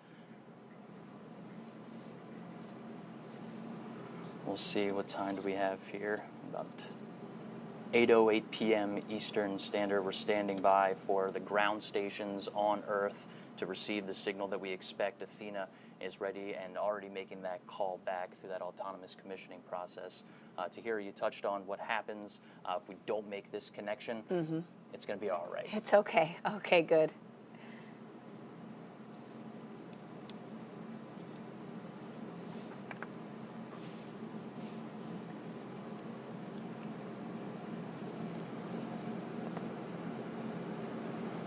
We'll see, what time do we have here? About 8:08 p.m. Eastern Standard. We're standing by for the ground stations on Earth to receive the signal that we expect. Athena is ready and already making that call back through that autonomous commissioning process. Tahira, you touched on what happens if we don't make this connection. It's going to be all right. It's okay. Okay, good.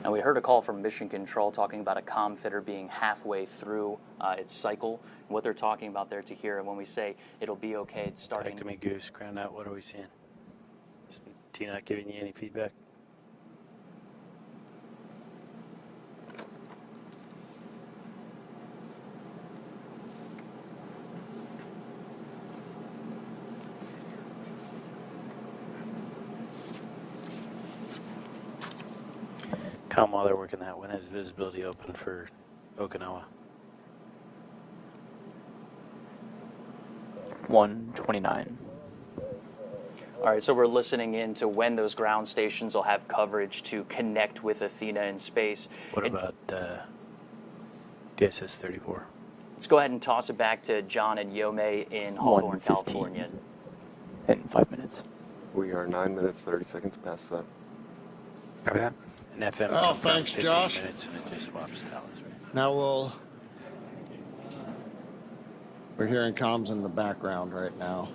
Now, we heard a call from Mission Control talking about a comm fitter being halfway through its cycle. What they're talking about there, Tahira, when we say it'll be okay, it's starting. Back to me, Goose. Ground out. What are we seeing? Is Tina giving you any feedback? Calm while they're working that. When is visibility open for Okinawa? 1:29. All right, so we're listening in to when those ground stations will have coverage to connect with Athena in space. What about DSS 34? Let's go ahead and toss it back to John and Yome in Hawthorne, 1:15. California. In 5 minutes. We are 9 minutes, 30 seconds past up. Copy that. And FM Oh, comes down thanks, 15 Josh. minutes and it just swaps towers. Now we're hearing comms in the background right now.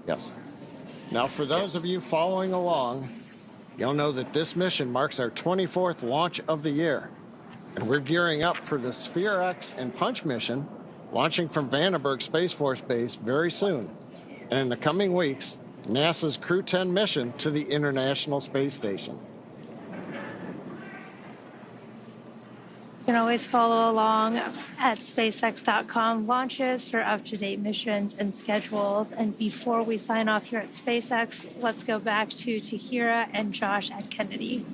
Yes. Now, for those of you following along, you'll know that this mission marks our 24th launch of the year. And we're gearing up for the Sphere X and Punch mission, launching from Vandenberg Space Force Base very soon. And in the coming weeks, NASA's Crew 10 mission to the International Space Station. You can always follow along at SpaceX.com launches for up-to-date missions and schedules. And before we sign off here at SpaceX, let's go back to Tahira and Josh at Kennedy.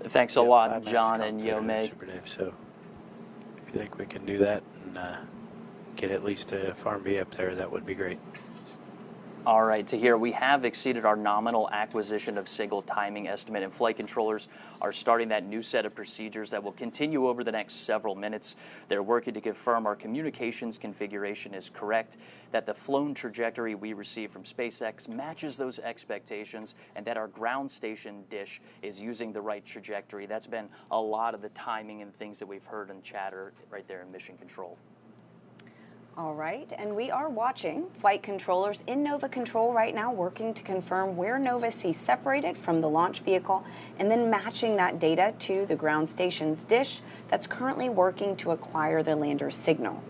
Thanks a lot, John and Yomei. Super Dave. So if you think we can do that and get at least a Farm B up there, that would be great. All right, Tahir, we have exceeded our nominal acquisition of signal timing estimate, and flight controllers are starting that new set of procedures that will continue over the next several minutes. They're working to confirm our communications configuration is correct, that the flown trajectory we receive from SpaceX matches those expectations, and that our ground station dish is using the right trajectory. That's been a lot of the timing and things that we've heard in chatter right there in mission control. All right, and we are watching flight controllers in Nova Control right now, working to confirm where Nova sees separated from the launch vehicle, and then matching that data to the ground station's dish that's currently working to acquire the lander's signal.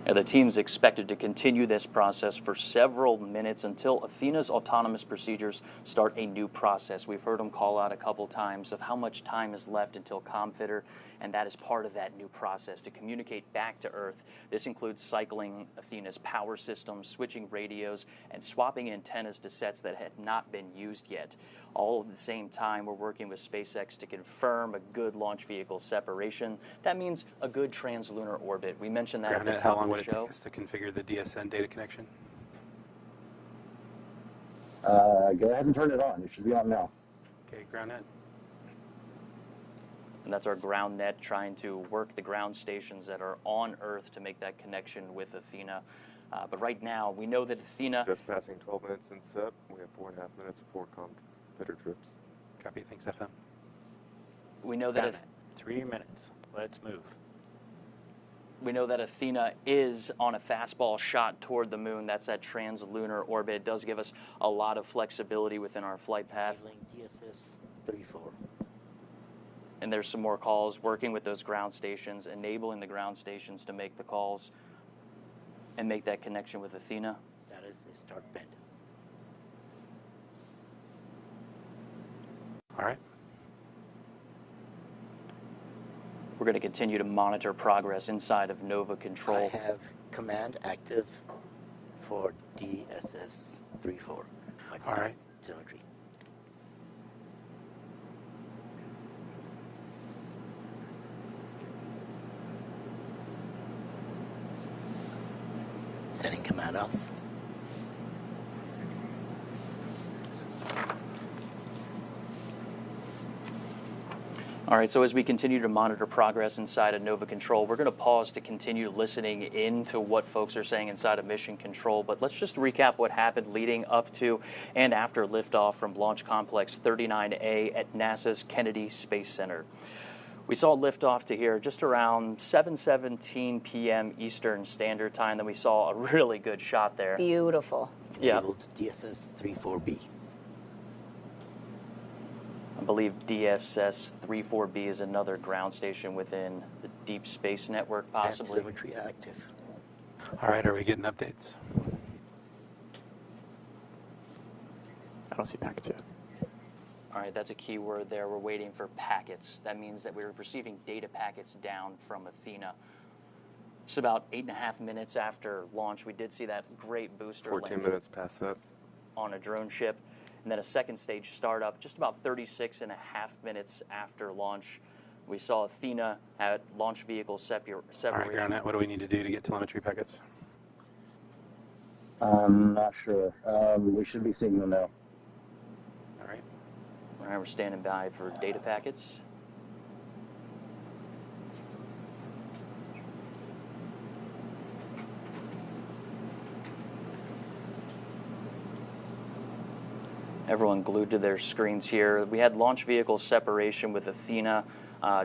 Now, the team's expected to continue this process for several minutes until Athena's autonomous procedures start a new process. We've heard them call out a couple times of how much time is left until ComFitter, and that is part of that new process to communicate back to Earth. This includes cycling Athena's power systems, switching radios, and swapping antennas to sets that had not been used yet. All at the same time, we're working with SpaceX to confirm a good launch vehicle separation. That means a good translunar orbit. We mentioned that at the top of the show. How long would it take us to configure the DSN data connection? Go ahead and turn it on. It should be on now. Okay, ground net. And that's our ground net trying to work the ground stations that are on Earth to make that connection with Athena. But right now, we know that Athena... Just passing 12 minutes in SEP. We have 4.5 minutes before ComFitter trips. Copy. Thanks, FM. We know that... 3 minutes. Let's move. We know that Athena is on a fastball shot toward the moon. That's that translunar orbit. It does give us a lot of flexibility within our flight path. DSS 34. And there's some more calls working with those ground stations, enabling the ground stations to make the calls and make that connection with Athena. Status is start bend. All right. We're going to continue to monitor progress inside of Nova Control. I have command active for DSS 34. All right. Telemetry. Setting command off. All right, so as we continue to monitor progress inside of Nova Control, we're going to pause to continue listening into what folks are saying inside of Mission Control. But let's just recap what happened leading up to and after liftoff from Launch Complex 39A at NASA's Kennedy Space Center. We saw liftoff to here just around 7:17 p.m. Eastern Standard Time. Then we saw a really good shot there. Beautiful. Yeah. Enabled DSS 34B. I believe DSS 34B is another ground station within the Deep Space Network, possibly. Telemetry active. All right, are we getting updates? I don't see packets yet. All right, that's a key word there. We're waiting for packets. That means that we're receiving data packets down from Athena. Just about 8.5 minutes after launch, we did see that great booster 14 landing minutes past SEP. on a drone ship. And then a second stage startup just about 36.5 minutes after launch. We saw Athena at launch vehicle separation. All right, ground net, what do we need to do to get telemetry packets? I'm not sure. We should be seeing them now. All right, we're standing by for data packets. Everyone glued to their screens here. We had launch vehicle separation with Athena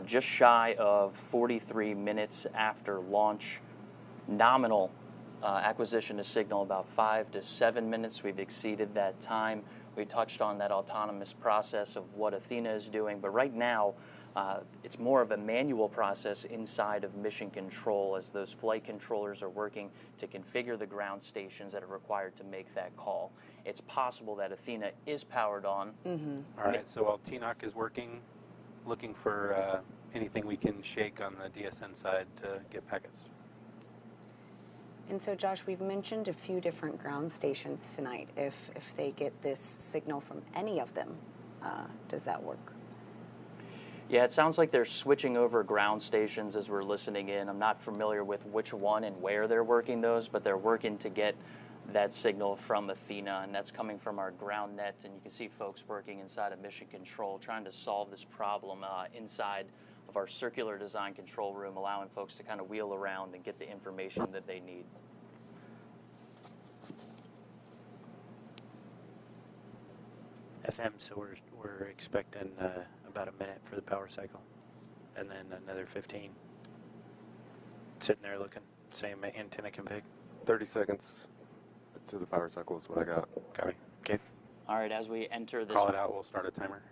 just shy of 43 minutes after launch. Nominal acquisition of signal about 5 to 7 minutes. We've exceeded that time. We touched on that autonomous process of what Athena is doing, but right now it's more of a manual process inside of mission control as those flight controllers are working to configure the ground stations that are required to make that call. It's possible that Athena is powered on. All right, so while TNOC is working, looking for anything we can shake on the DSN side to get packets. And so, Josh, we've mentioned a few different ground stations tonight. If they get this signal from any of them, does that work? Yeah, it sounds like they're switching over ground stations as we're listening in. I'm not familiar with which one and where they're working those, but they're working to get that signal from Athena, and that's coming from our ground net. And you can see folks working inside of mission control trying to solve this problem inside of our circular design control room, allowing folks to kind of wheel around and get the information that they need. FM, so we're expecting about a minute for the power cycle, and then another 15. Sitting there looking, same antenna config. 30 seconds to the power cycle is what I got. Copy. Okay. All right, as we enter this, Call it out, we'll start a timer.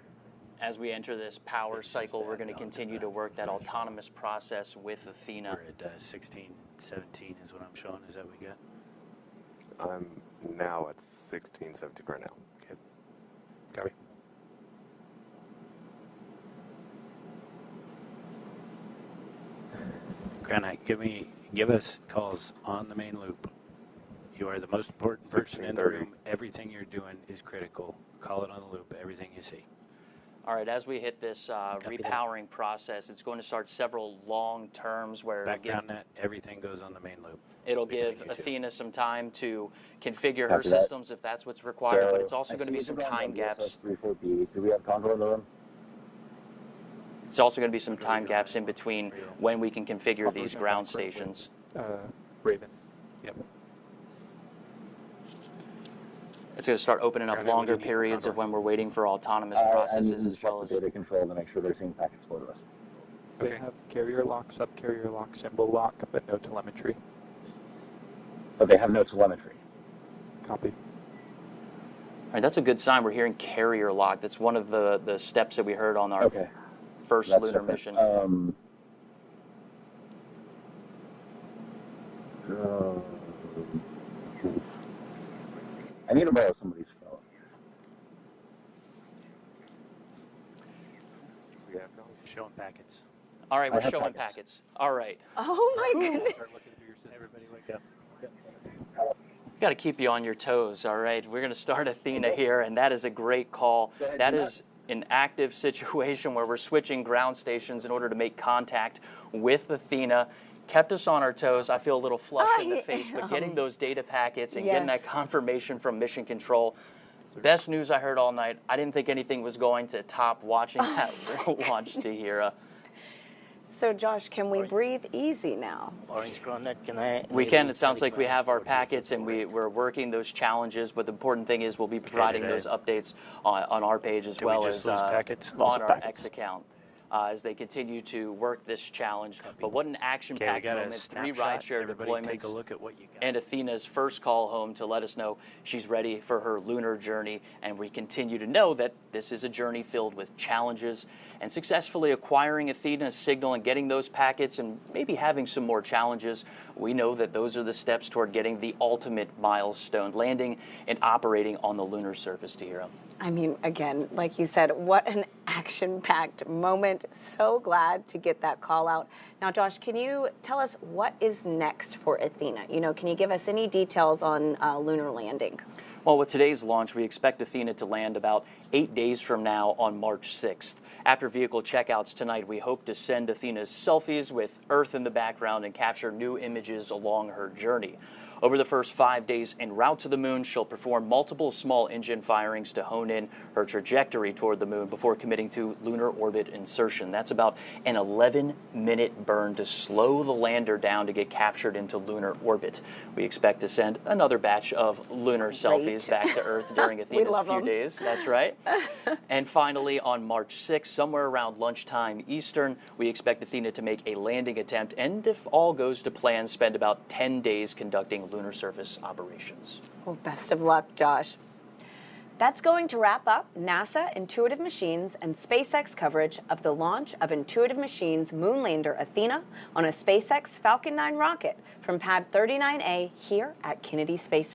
as we enter this power cycle, we're going to continue to work that autonomous process with Athena. We're at 16, 17 is what I'm showing. Is that what we got? I'm now at 16, 17 right now. Okay. Copy. Granite, give us calls on the main loop. You are the most important person in the room. Everything you're doing is critical. Call it on the loop, everything you see. All right, as we hit this repowering process, it's going to start several long terms where Background net, everything goes on the main loop. it'll give Athena some time to configure her systems if that's what's required, but it's also going to be some time gaps. Do we have control in the room? It's also going to be some time gaps in between when we can configure these ground stations. Raven. Yep. It's going to start opening up longer periods of when we're waiting for autonomous processes as well as data control to make sure they're seeing packets flow to us. They have carrier lock, sub-carrier lock, symbol lock, but no telemetry. But they have no telemetry. Copy. All right, that's a good sign. We're hearing carrier lock. That's one of the steps that we heard on our first lunar mission. I need to borrow somebody's phone. Showing packets. All right, we're showing packets. All right. Oh my goodness. Everybody wake up. Got to keep you on your toes, all right? We're going to start Athena here, and that is a great call. That is an active situation where we're switching ground stations in order to make contact with Athena. Kept us on our toes. I feel a little flushed in the face, but getting those data packets and getting that confirmation from Mission Control, best news I heard all night. I didn't think anything was going to top watching that launch, Tahira. So, Josh, can we breathe easy now? Orange Groundnet, can I? We can. It sounds like we have our packets and we're working those challenges, but the important thing is we'll be providing those updates on our page as well as on our X account. As they continue to work this challenge. But what an action-packed moment, 3 rideshare deployments, take a look at what you got. and Athena's first call home to let us know she's ready for her lunar journey. And we continue to know that this is a journey filled with challenges, and successfully acquiring Athena's signal and getting those packets and maybe having some more challenges, we know that those are the steps toward getting the ultimate milestone, landing and operating on the lunar surface, Tahira. I mean, again, like you said, what an action-packed moment. So glad to get that call out. Now, Josh, can you tell us what is next for Athena? You know, can you give us any details on lunar landing? Well, with today's launch, we expect Athena to land about 8 days from now on March 6th. After vehicle checkouts tonight, we hope to send Athena's selfies with Earth in the background and capture new images along her journey. Over the first 5 days en route to the moon, she'll perform multiple small engine firings to hone in her trajectory toward the moon before committing to lunar orbit insertion. That's about an 11-minute burn to slow the lander down to get captured into lunar orbit. We expect to send another batch of lunar selfies back to Earth during Athena's few days. That's right. And finally, on March 6th, somewhere around lunchtime Eastern, we expect Athena to make a landing attempt and, if all goes to plan, spend about 10 days conducting lunar surface operations. Well, best of luck, Josh. That's going to wrap up NASA, Intuitive Machines, and SpaceX coverage of the launch of Intuitive Machines moonlander Athena on a SpaceX Falcon 9 rocket from Pad 39A here at Kennedy Space Center.